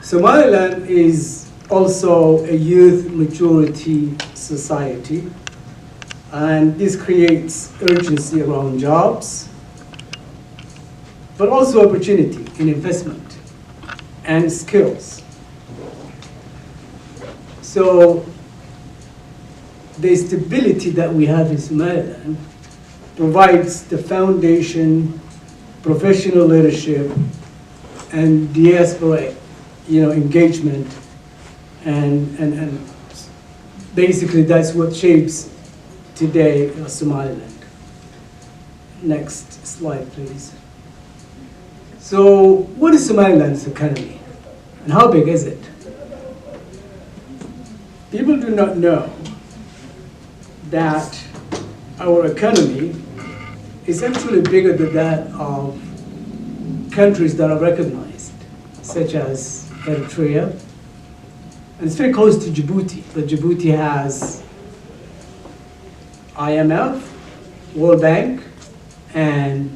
Somaliland is also a youth majority society, and this creates urgency around jobs, but also opportunity in investment and skills. So the stability that we have in Somaliland provides the foundation, professional leadership, and diaspora, engagement, and basically that's what shapes today Somaliland. Next slide, please. So, what is Somaliland's economy, and how big is it? People do not know that our economy is actually bigger than that of countries that are recognized, such as Eritrea. And it's very close to Djibouti, but Djibouti has IMF, World Bank, and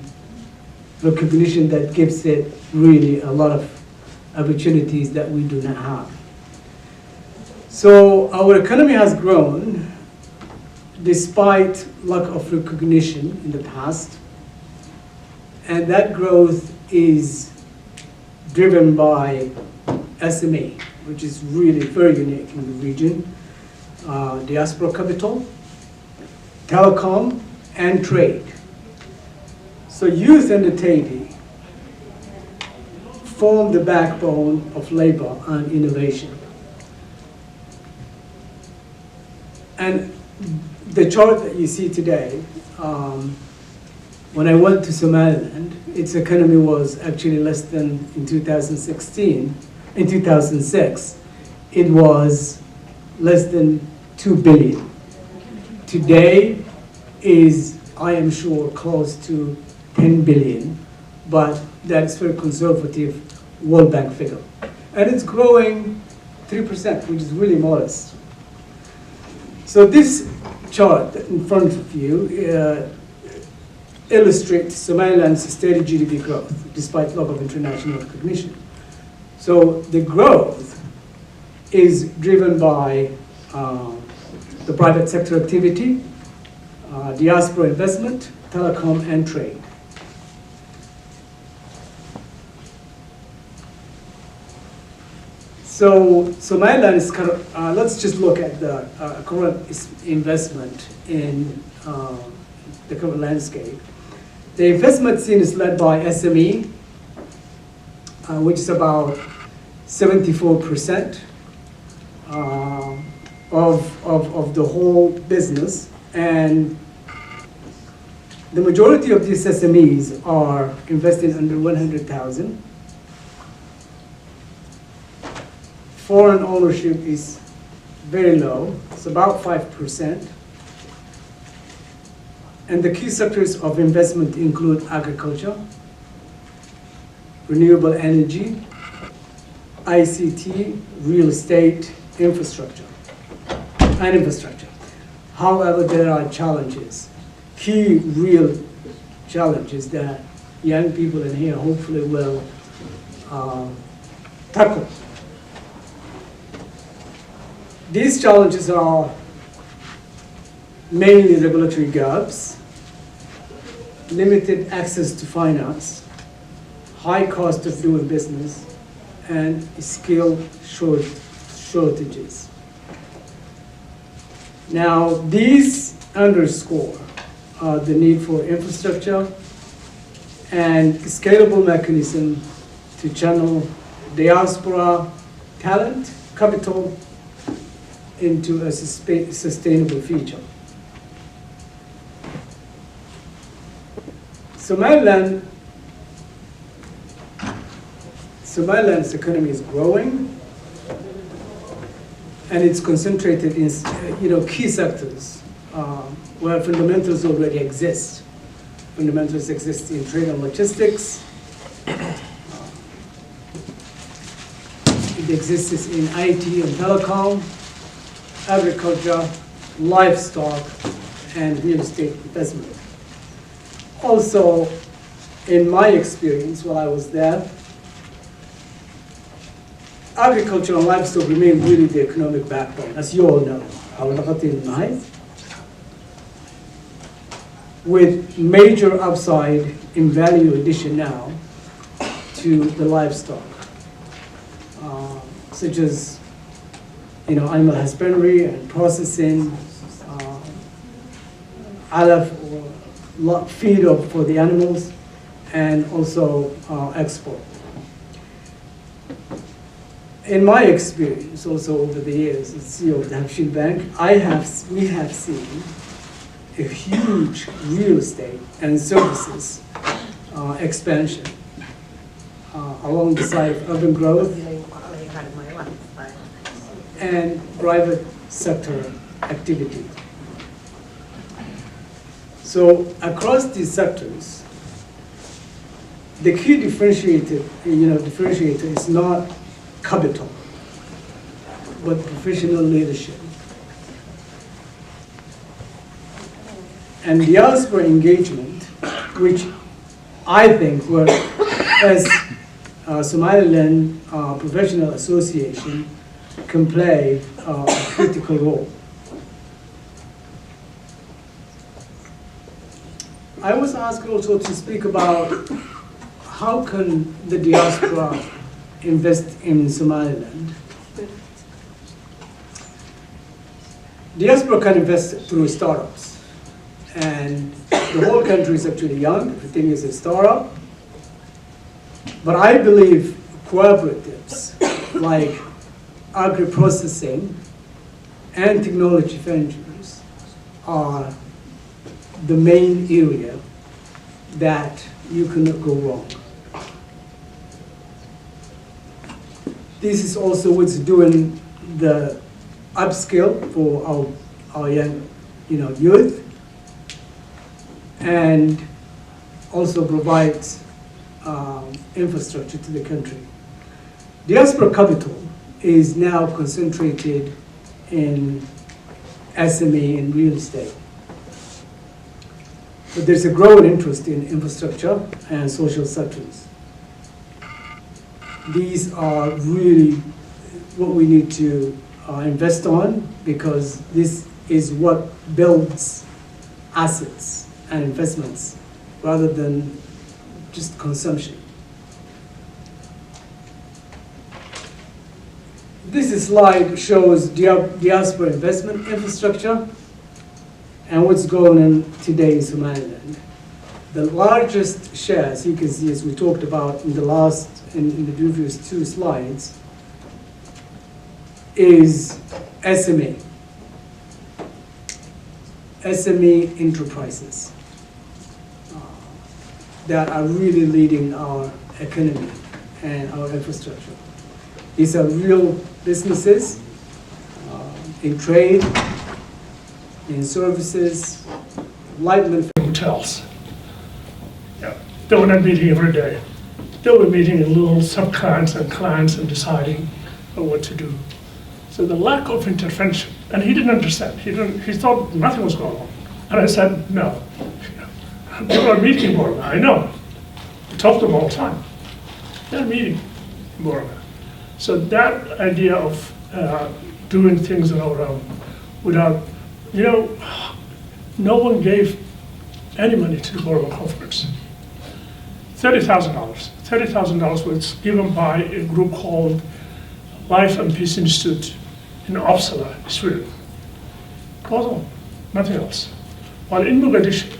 recognition that gives it really a lot of opportunities that we do not have. So our economy has grown despite lack of recognition in the past, and that growth is driven by SMA, which is really very unique in the region, diaspora capital, telecom, and trade. So youth and the Tahiti form the backbone of labor and innovation. And the chart that you see today, when I went to Somaliland, its economy was actually less than in 2016. In 2006, it was less than 2 billion. Today is, I am sure, close to 10 billion, but that's very conservative World Bank figure. And it's growing 3%, which is really modest. So this chart in front of you illustrates Somaliland's steady GDP growth, despite lack of international recognition. So the growth is driven by the private sector activity, diaspora investment, telecom, and trade. So Somaliland is kind of, let's just look at the current investment in the current landscape. The investment scene is led by SME, which is about 74% of the whole business. And the majority of these SMEs are investing under 100,000. Foreign ownership is very low, it's about 5%. And the key sectors of investment include agriculture, renewable energy, ICT, real estate, infrastructure. However, there are challenges, key real challenges that young people in here hopefully will tackle. These challenges are mainly regulatory gaps, limited access to finance, high cost of doing business, and skill shortages. Now, these underscore the need for infrastructure and scalable mechanism to channel diaspora talent, capital, into a sustainable future. Somaliland's economy is growing, and it's concentrated in key sectors where fundamentals already exist. Fundamentals exist in trade and logistics. It exists in IT and telecom, agriculture, livestock, and real estate investment. Also, in my experience while I was there, agriculture and livestock remain really the economic backbone, as you all know. With major upside in value addition now to the livestock, such as animal husbandry and processing, alaf or feed for the animals, and also export. In my experience, also over the years as CEO of the Hampshire Bank, we have seen a huge real estate and services expansion along the side of urban growth and private sector activity. So across these sectors, the key differentiator is not capital, but professional leadership. And diaspora engagement, which I think as Somaliland Professional Association can play a critical role. I was asked also to speak about how can the diaspora invest in Somaliland. Diaspora can invest through startups. And the whole country is actually young, everything is a startup. But I believe cooperatives like agri-processing and technology ventures are the main area that you cannot go wrong. This is also what's doing the upskill for our young youth, and also provides infrastructure to the country. Diaspora capital is now concentrated in SME and real estate. But there's a growing interest in infrastructure and social sectors. These are really what we need to invest on, because this is what builds assets and investments rather than just consumption. This slide shows diaspora investment infrastructure and what's going on today in Somaliland. The largest share, as you can see, as we talked about in the previous two slides, is SME enterprises that are really leading our economy and our infrastructure. These are real businesses in trade, in services, light manufacturing. Hotels. Yeah. They were not meeting every day. They were meeting in little sub-clients and deciding what to do. So the lack of intervention, and he didn't understand. He thought nothing was going on. And I said, no. People are meeting more. I know. I talk to them all the time. They're meeting more. So that idea of doing things on our own without, no one gave any money to the Border Conference. $30,000. $30,000 was given by a group called Life and Peace Institute in Uppsala, Sweden. That's all, nothing else. While in Mogadishu,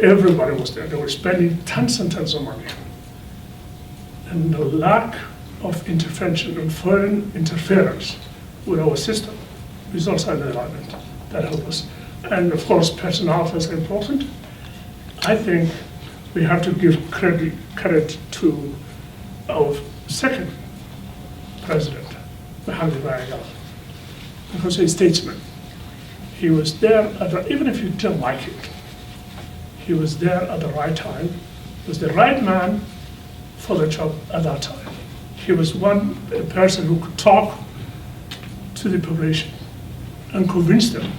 everybody was there. They were spending tons and tons of money. And the lack of intervention and foreign interference with our system results in the alignment that help us. And of course, personnel is important. I think we have to give credit to our second president, Mohammed Bayagal, because he's a statesman. He was there, even if you didn't like it, he was there at the right time. He was the right man for the job at that time. He was a person who could talk to the population and convince them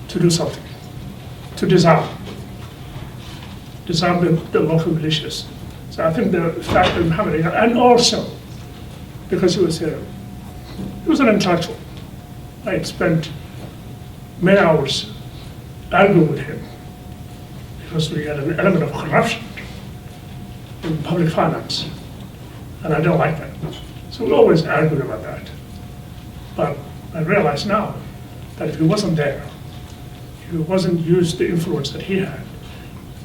to do something, to disarm the local militias. So I think the fact that Mohammed, and also because he was an intellectual. I had spent many hours arguing with him because we had an element of corruption in public finance, and I don't like that. So we always argued about that. But I realize now that if he wasn't there, he wasn't used the influence that he had,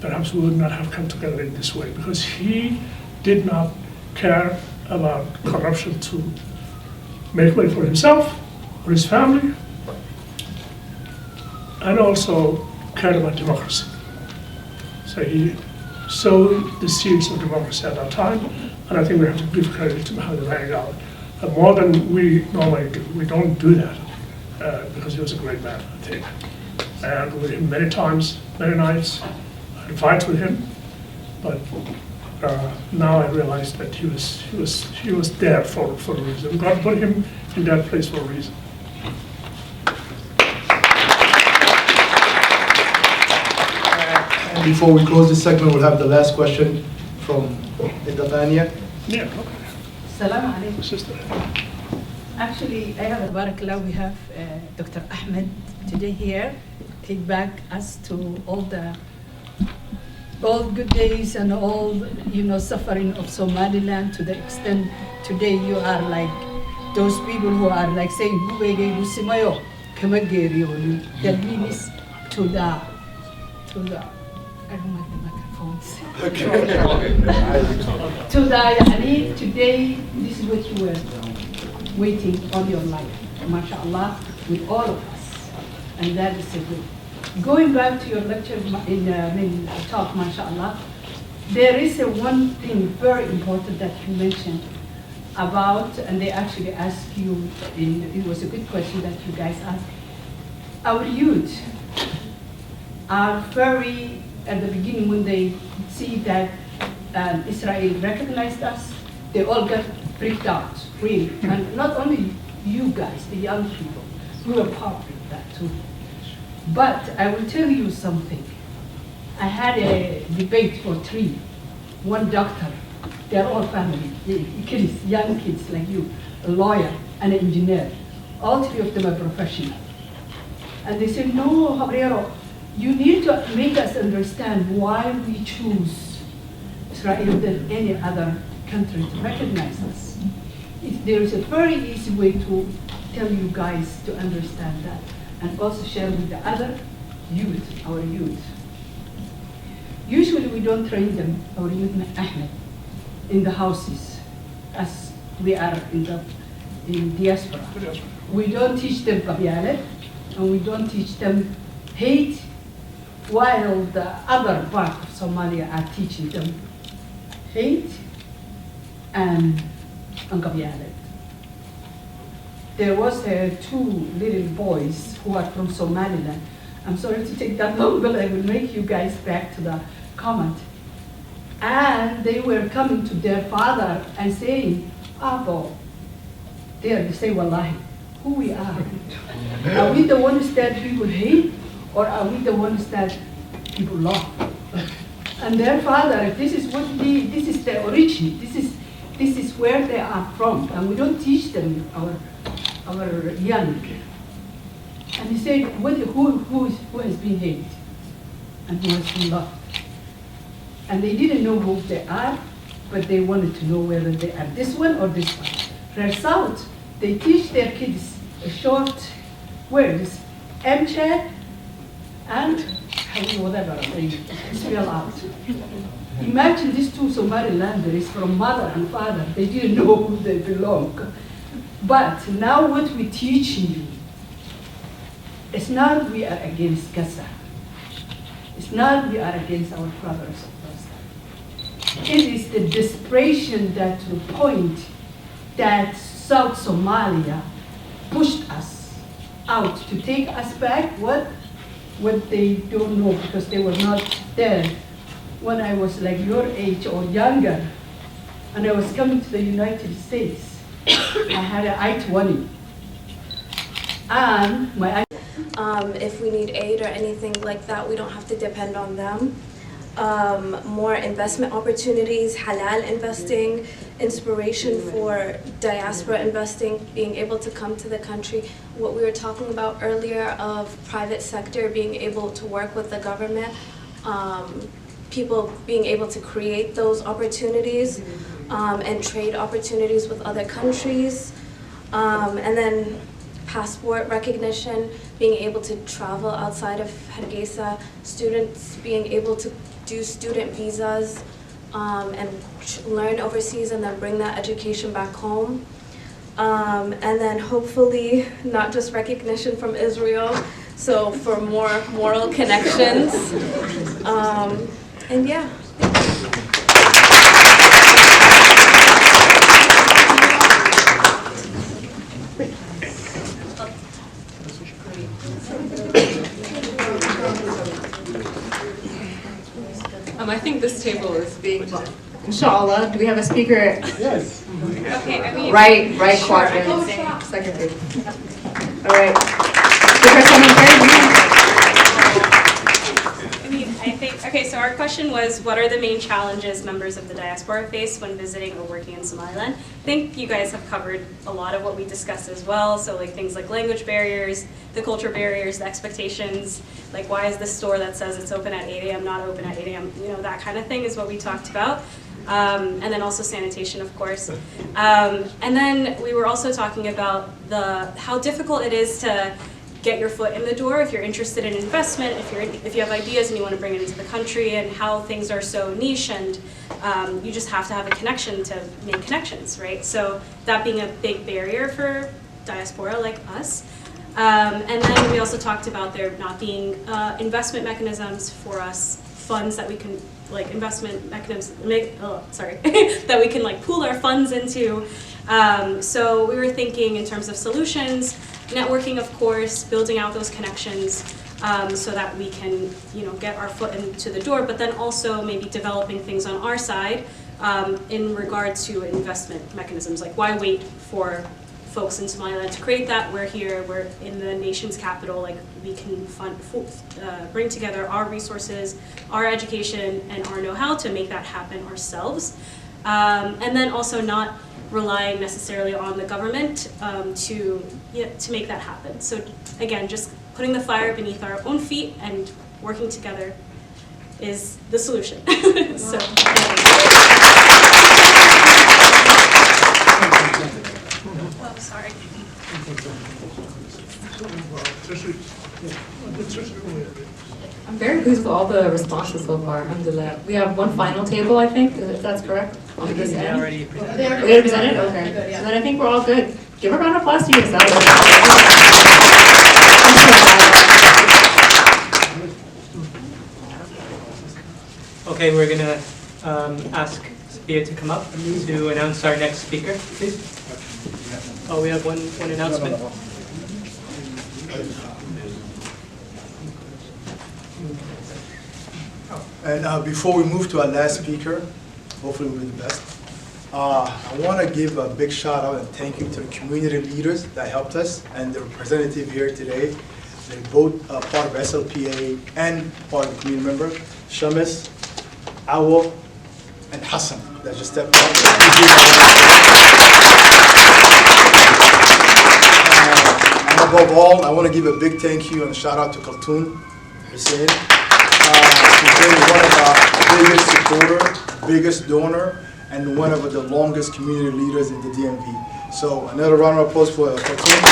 perhaps we would not have come together in this way, because he did not care about corruption to make money for himself or his family, and also cared about democracy. So he sowed the seeds of democracy at that time, and I think we have to give credit to Mohammed Al-Hayyagal. More than we normally do. We don't do that because he was a great man, I think. And with him many times, many nights, I had fights with him, but now I realize that he was there for a reason. God put him in that place for a reason. And before we close this segment, we'll have the last question from Idabania. Yeah, okay. Salam alaikum. Sister. Actually, I have a barakallah. We have Dr. Ahmed today here. Take back us to all good days and all suffering of Somaliland, to the extent today you are like those people who are like saying that means to the I don't like the microphones. To the yani, today this is what you were waiting all your life, mashallah, with all of us, and that is a good. Going back to your lecture in talk, mashallah, there is one thing very important that you mentioned about, and they actually asked you, it was a good question that you guys asked. Our youth are very, at the beginning when they see that Israel recognized us, they all got freaked out, really. And not only you guys, the young people, we were part of that too. But I will tell you something. I had a debate for 3. One doctor, they're all family, kids, young kids like you, a lawyer and an engineer. All 3 of them are professional. And they said, no, Jabriero, you need to make us understand why we choose Israel than any other country to recognize us. There is a very easy way to tell you guys to understand that, and also share with the other youth, our youth. Usually we don't train them, our youth, Ahmed, in the houses, as we are in diaspora. We don't teach them qabyala, and we don't teach them hate, while the other part of Somalia are teaching them hate and qabyala. There was 2 little boys who are from Somaliland. I'm sorry to take that long, but I will make you guys back to the comment. And they were coming to their father and saying, Abo, they say, Wallahi, who we are. Are we the ones that people hate, or are we the ones that people love? And their father, this is the origin, this is where they are from, and we don't teach them our young. And he said, who has been hated and who has been loved? And they didn't know who they are, but they wanted to know whether they are this one or this one. For South, they teach their kids short words, M-chat, and whatever, they spell out. Imagine these 2 Somalilanders from mother and father, they didn't know who they belong. But now what we're teaching you, it's not we are against Gaza. It's not we are against our brothers of Gaza. It is the desperation that to the point that South Somalia pushed us out to take us back what they don't know, because they were not there when I was like your age or younger, and I was coming to the United States. I had an I-20, and my if we need aid or anything like that, we don't have to depend on them. More investment opportunities, halal investing, inspiration for diaspora investing, being able to come to the country. What we were talking about earlier of private sector being able to work with the government, people being able to create those opportunities and trade opportunities with other countries. And then passport recognition, being able to travel outside of Hargeisa, students being able to do student visas and learn overseas and then bring that education back home. And then hopefully not just recognition from Israel, so for more moral connections. And yeah. I think this table is being, inshallah. Do we have a speaker? Yes. Okay, I mean, right quadrant, second table. All right. Speaker coming I think, okay, so our question was, what are the main challenges members of the diaspora face when visiting or working in Somaliland? I think you guys have covered a lot of what we discussed as well, so like things like language barriers, the culture barriers, the expectations, like why is this store that says it's open at 8 a.m. not open at 8 a.m., you know, that kind of thing is what we talked about. And then also sanitation, of course. And then we were also talking about how difficult it is to get your foot in the door if you're interested in investment, if you have ideas and you want to bring it into the country, and how things are so niche and you just have to have a connection to make connections, right? So that being a big barrier for diaspora like us. And then we also talked about there not being investment mechanisms for us, funds that we can, like investment mechanisms, that we can like pool our funds into. So we were thinking in terms of solutions, networking, of course, building out those connections so that we can, you know, get our foot into the door, but then also maybe developing things on our side in regard to investment mechanisms. Like, why wait for folks in Somaliland to create that? We're here, we're in the nation's capital, like we can bring together our resources, our education, and our know-how to make that happen ourselves. And then also not relying necessarily on the government to make that happen. So again, just putting the fire beneath our own feet and working together is the solution. So. Oh, sorry. I'm very pleased with all the responses so far, alhamdulillah. We have one final table, I think, if that's correct, on this end. Already presented. We already presented? Okay. So then I think we're all good. Give a round of applause to yourself. Okay, we're going to ask Sophia to come up to announce our next speaker, please. Oh, we have one announcement. And before we move to our last speaker, hopefully we'll be the best, I want to give a big shout out and thank you to the community leaders that helped us and the representative here today. They're both part of SLPA and part of the community member, Shamis, Awo, and Hassan that just stepped up. And above all, I want to give a big thank you and a shout out to Khaltoon Hussein. She's been one of our biggest supporter, biggest donor, and one of the longest community leaders in the DMV. So another round of applause for Khaltoon.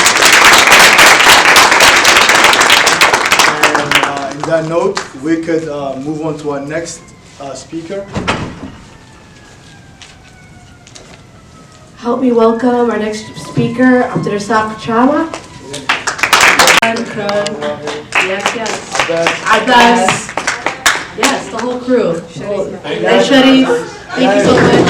And in that note, we could move on to our next speaker. Help me welcome our next speaker, Abdurrazak Chawa. Yes. Abbas. Yes, the whole crew. And Sharif, thank you so much.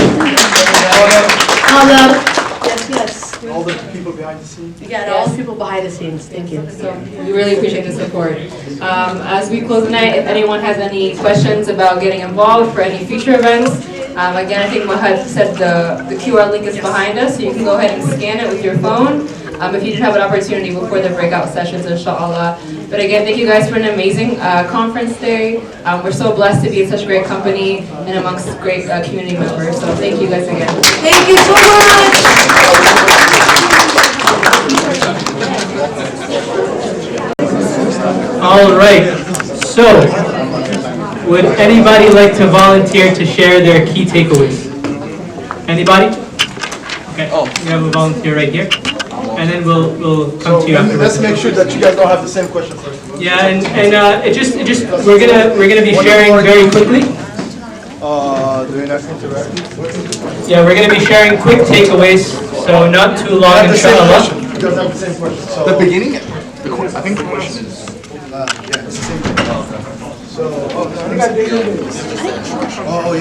Yes. All the people behind the scenes. Yeah, all the people behind the scenes, thank you. So we really appreciate the support. As we close the night, if anyone has any questions about getting involved for any future events, again, I think Mahad said the QR link is behind us, so you can go ahead and scan it with your phone if you didn't have an opportunity before the breakout sessions, inshallah. But again, thank you guys for an amazing conference day. We're so blessed to be in such great company and amongst great community members. So thank you guys again. Thank you so much. All right. So, would anybody like to volunteer to share their key takeaways? Anybody? Okay. We have a volunteer right here. and then we'll come to you after. Let's make sure that you guys don't have the same question first. Yeah, and we're gonna be sharing very quickly. Doing that interactive. Yeah, we're gonna be sharing quick takeaways, so not too long, Have the same inshallah. question. You guys have the same question. So, the beginning, I think the question is, yeah, it's the same thing. So, yeah,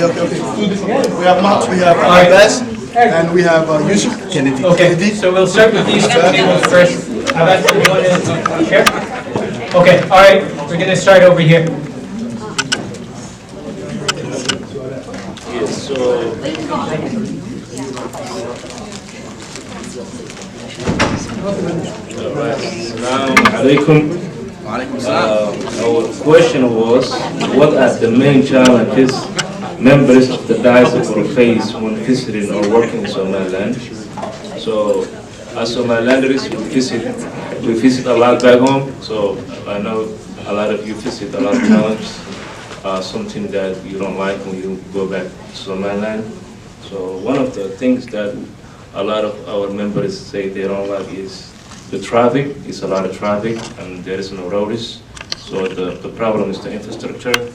okay. We have Max, we have Abbas, and we have Yusuf Kennedy. Okay, so we'll start with these two tables first. Abbas, do you want to share? Okay, all right, we're gonna start over here. Yes, so Assalamu alaikum. Our question was, what are the main challenges members of the diaspora face when visiting or working in Somaliland? So, as Somalilanders, we visit a lot back home. So, I know a lot of you visit a lot of challenges, something that you don't like when you go back to Somaliland. So, one of the things that a lot of our members say they don't like is the traffic. It's a lot of traffic and there is no roads. So the problem is the infrastructure.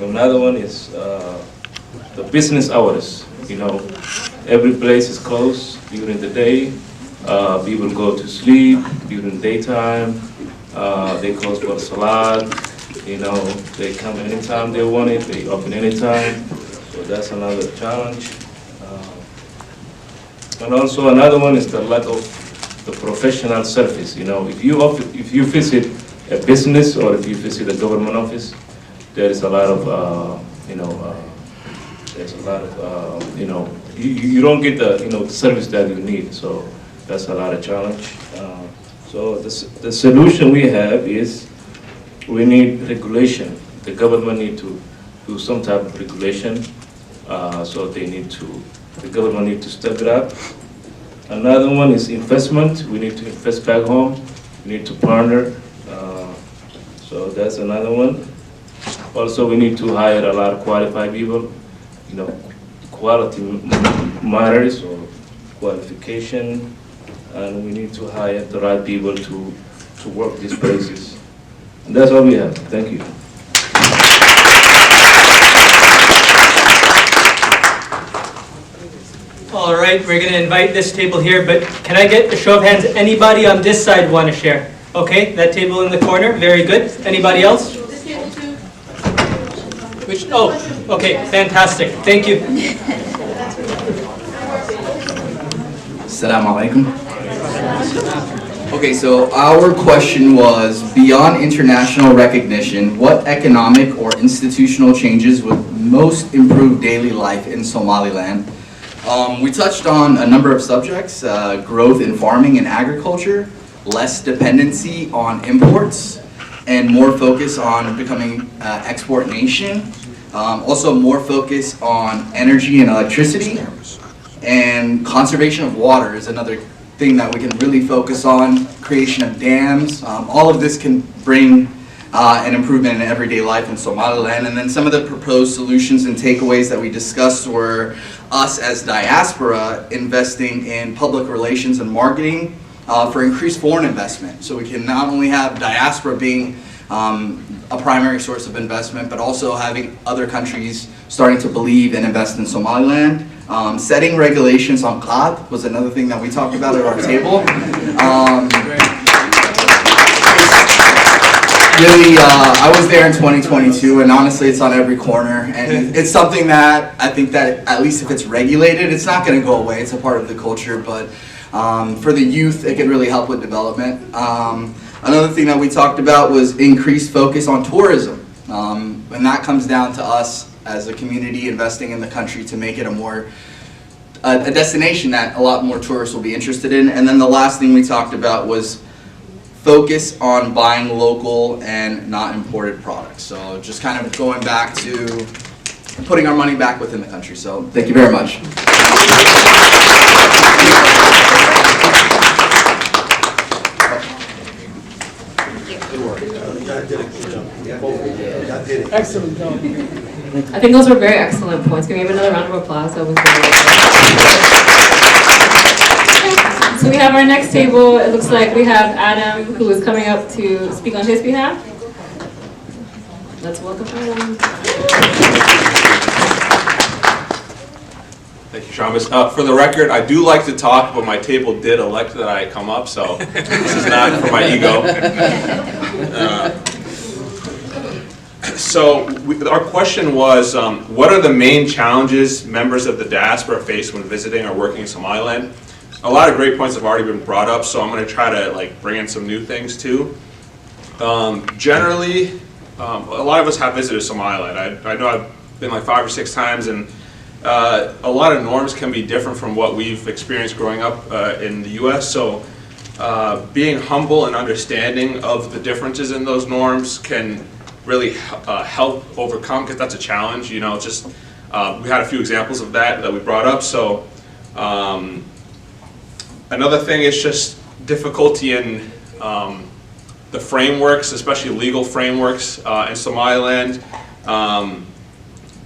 Another one is the business hours. You know, every place is closed during the day. People go to sleep during daytime. They close for salat. You know, they come anytime they want it. They open anytime. So that's another challenge. And also another one is the lack of the professional service. You know, if you visit a business or if you visit a government office, there is a lot of you don't get the the service that you need. So that's a lot of challenge. So the solution we have is we need regulation. The government need to do some type of regulation. So the government need to step it up. Another one is investment. We need to invest back home. We need to partner. So that's another one. Also, we need to hire a lot of qualified people. You know, quality matters, or qualification, and we need to hire the right people to work these places. And that's all we have. Thank you. All right, we're going to invite this table here, but can I get a show of hands? Anybody on this side want to share? Okay, that table in the corner, very good. Anybody else? This table too. Which? Oh, okay, fantastic. Thank you. Assalamu alaikum. Okay, so our question was, beyond international recognition, what economic or institutional changes would most improve daily life in Somaliland? We touched on a number of subjects, growth in farming and agriculture, less dependency on imports, and more focus on becoming export nation. Also more focus on energy and electricity, and conservation of water is another thing that we can really focus on, creation of dams. All of this can bring an improvement in everyday life in Somaliland. And then some of the proposed solutions and takeaways that we discussed were us as diaspora investing in public relations and marketing for increased foreign investment. So we can not only have diaspora being a primary source of investment, but also having other countries starting to believe and invest in Somaliland. Setting regulations on qad was another thing that we talked about at our table. Really, I was there in 2022, and honestly, it's on every corner, and it's something that I think that at least if it's regulated, it's not going to go away. It's a part of the culture, but for the youth, it can really help with development. Another thing that we talked about was increased focus on tourism, and that comes down to us as a community investing in the country to make it a destination that a lot more tourists will be interested in. And then the last thing we talked about was focus on buying local and not imported products. So just kind of going back to putting our money back within the country. So thank you very much. Excellent job. I think those were very excellent points. Can we have another round of applause? That was very So we have our next table. It looks like we have Adam, who is coming up to speak on his behalf. Let's welcome Adam. Thank you, Shamus. For the record, I do like to talk, but my table did elect that I come up, so this is not for my ego. Our question was, what are the main challenges members of the diaspora face when visiting or working in Somaliland? A lot of great points have already been brought up, so I'm going to try to bring in some new things too. Generally, a lot of us have visited Somaliland. I know I've been like 5 or 6 times, and a lot of norms can be different from what we've experienced growing up in the U.S. So being humble and understanding of the differences in those norms can really help overcome, because that's a challenge. You know, just we had a few examples of that we brought up. So another thing is just difficulty in the frameworks, especially legal frameworks in Somaliland.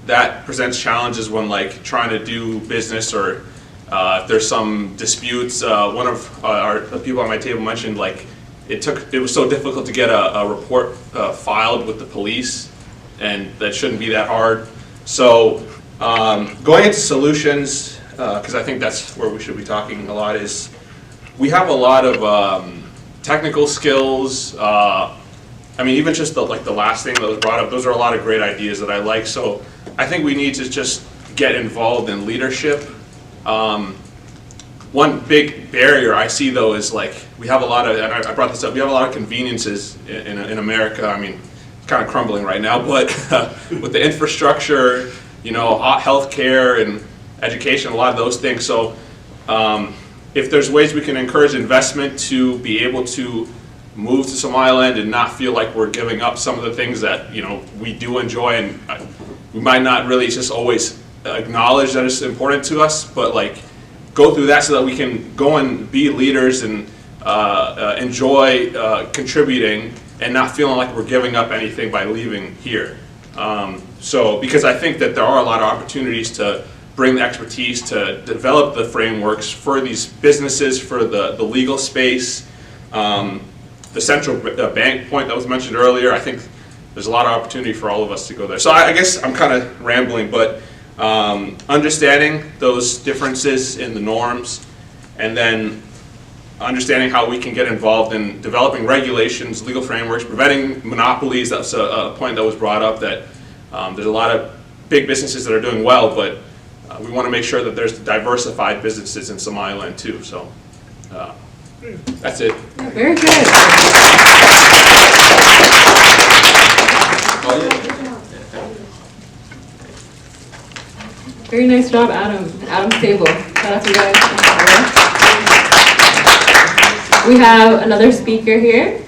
That presents challenges when trying to do business, or if there's some disputes. One of the people at my table mentioned it was so difficult to get a report filed with the police, and that shouldn't be that hard. So going into solutions, because I think that's where we should be talking a lot, is we have a lot of technical skills. I mean, even just the last thing that was brought up, those are a lot of great ideas that I like. So I think we need to just get involved in leadership. One big barrier I see though is we have a lot of, and I brought this up, we have a lot of conveniences in America. I mean, it's kind of crumbling right now, but with the infrastructure, health care and education, a lot of those things. So if there's ways we can encourage investment to be able to move to Somaliland and not feel like we're giving up some of the things that we do enjoy, and we might not really just always acknowledge that it's important to us, but go through that so that we can go and be leaders and enjoy contributing and not feeling like we're giving up anything by leaving here. Because I think that there are a lot of opportunities to bring the expertise to develop the frameworks for these businesses, for the legal space. The central bank point that was mentioned earlier, I think there's a lot of opportunity for all of us to go there. So I guess I'm kind of rambling, but understanding those differences in the norms, and then understanding how we can get involved in developing regulations, legal frameworks, preventing monopolies. That's a point that was brought up, that there's a lot of big businesses that are doing well, but we want to make sure that there's diversified businesses in Somaliland too. So that's it. Very good. Very nice job, Adam. Adam's table. Shout out to you guys. We have another speaker here.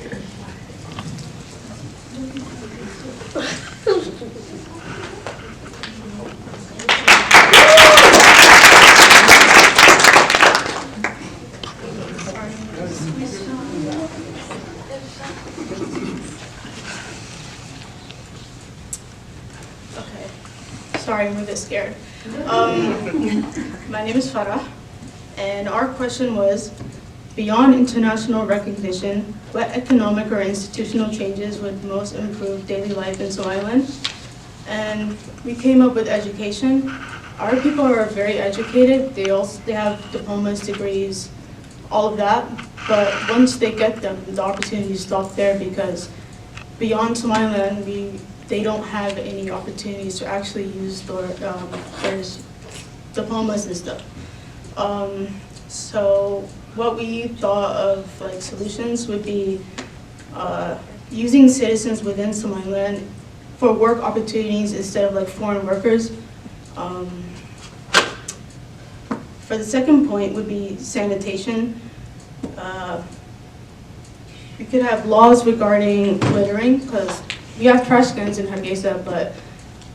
Sorry, I'm a bit scared. My name is Farah, and our question was, beyond international recognition, what economic or institutional changes would most improve daily life in Somaliland? And we came up with education. Our people are very educated. They have diplomas, degrees, all of that. But once they get them, the opportunities stop there, because beyond Somaliland, they don't have any opportunities to actually use their diplomas and stuff. So what we thought of solutions would be using citizens within Somaliland for work opportunities instead of foreign workers. For the second point would be sanitation. We could have laws regarding littering, because we have trash cans in Hargeisa, but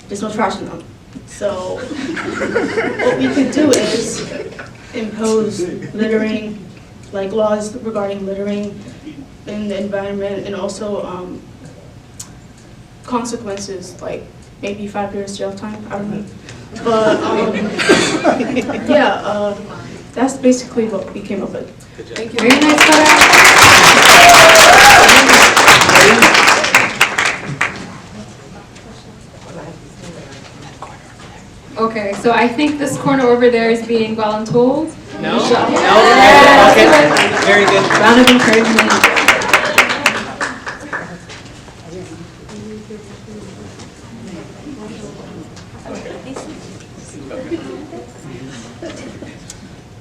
there's no trash in them. So what we could do is impose littering, laws regarding littering in the environment, and also consequences, maybe 5 years jail time, I don't know. But yeah, that's basically what we came up with. Thank you. Very nice, Farah. Okay, so I think this corner over there is being voluntold. No? Yeah. Okay, very good. Round of encouragement.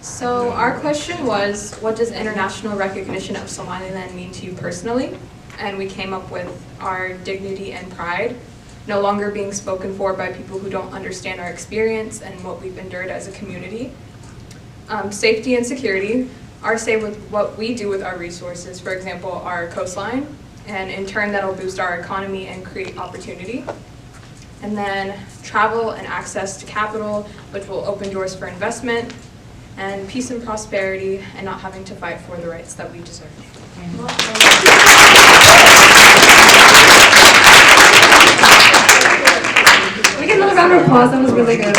So our question was, what does international recognition of Somaliland mean to you personally? And we came up with our dignity and pride, no longer being spoken for by people who don't understand our experience and what we've endured as a community. Safety and security, our say with what we do with our resources, for example, our coastline, and in turn that'll boost our economy and create opportunity. And then travel and access to capital, which will open doors for investment, and peace and prosperity, and not having to fight for the rights that we deserve. Can we get another round of applause? That was really good.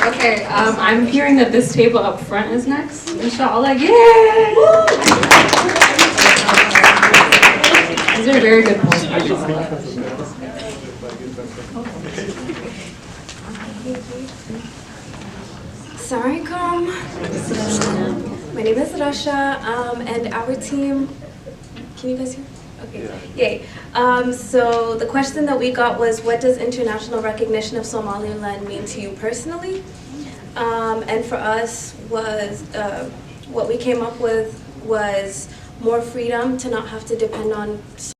Okay, I'm hearing that this table up front is next. Inshallah, yay! These are very good points. Assalamualaikum. My name is Rasha, and our team, can you guys hear? Okay, yay. So the question that we got was, what does international recognition of Somaliland mean to you personally? And for us was, what we came up with was more freedom to not have to depend on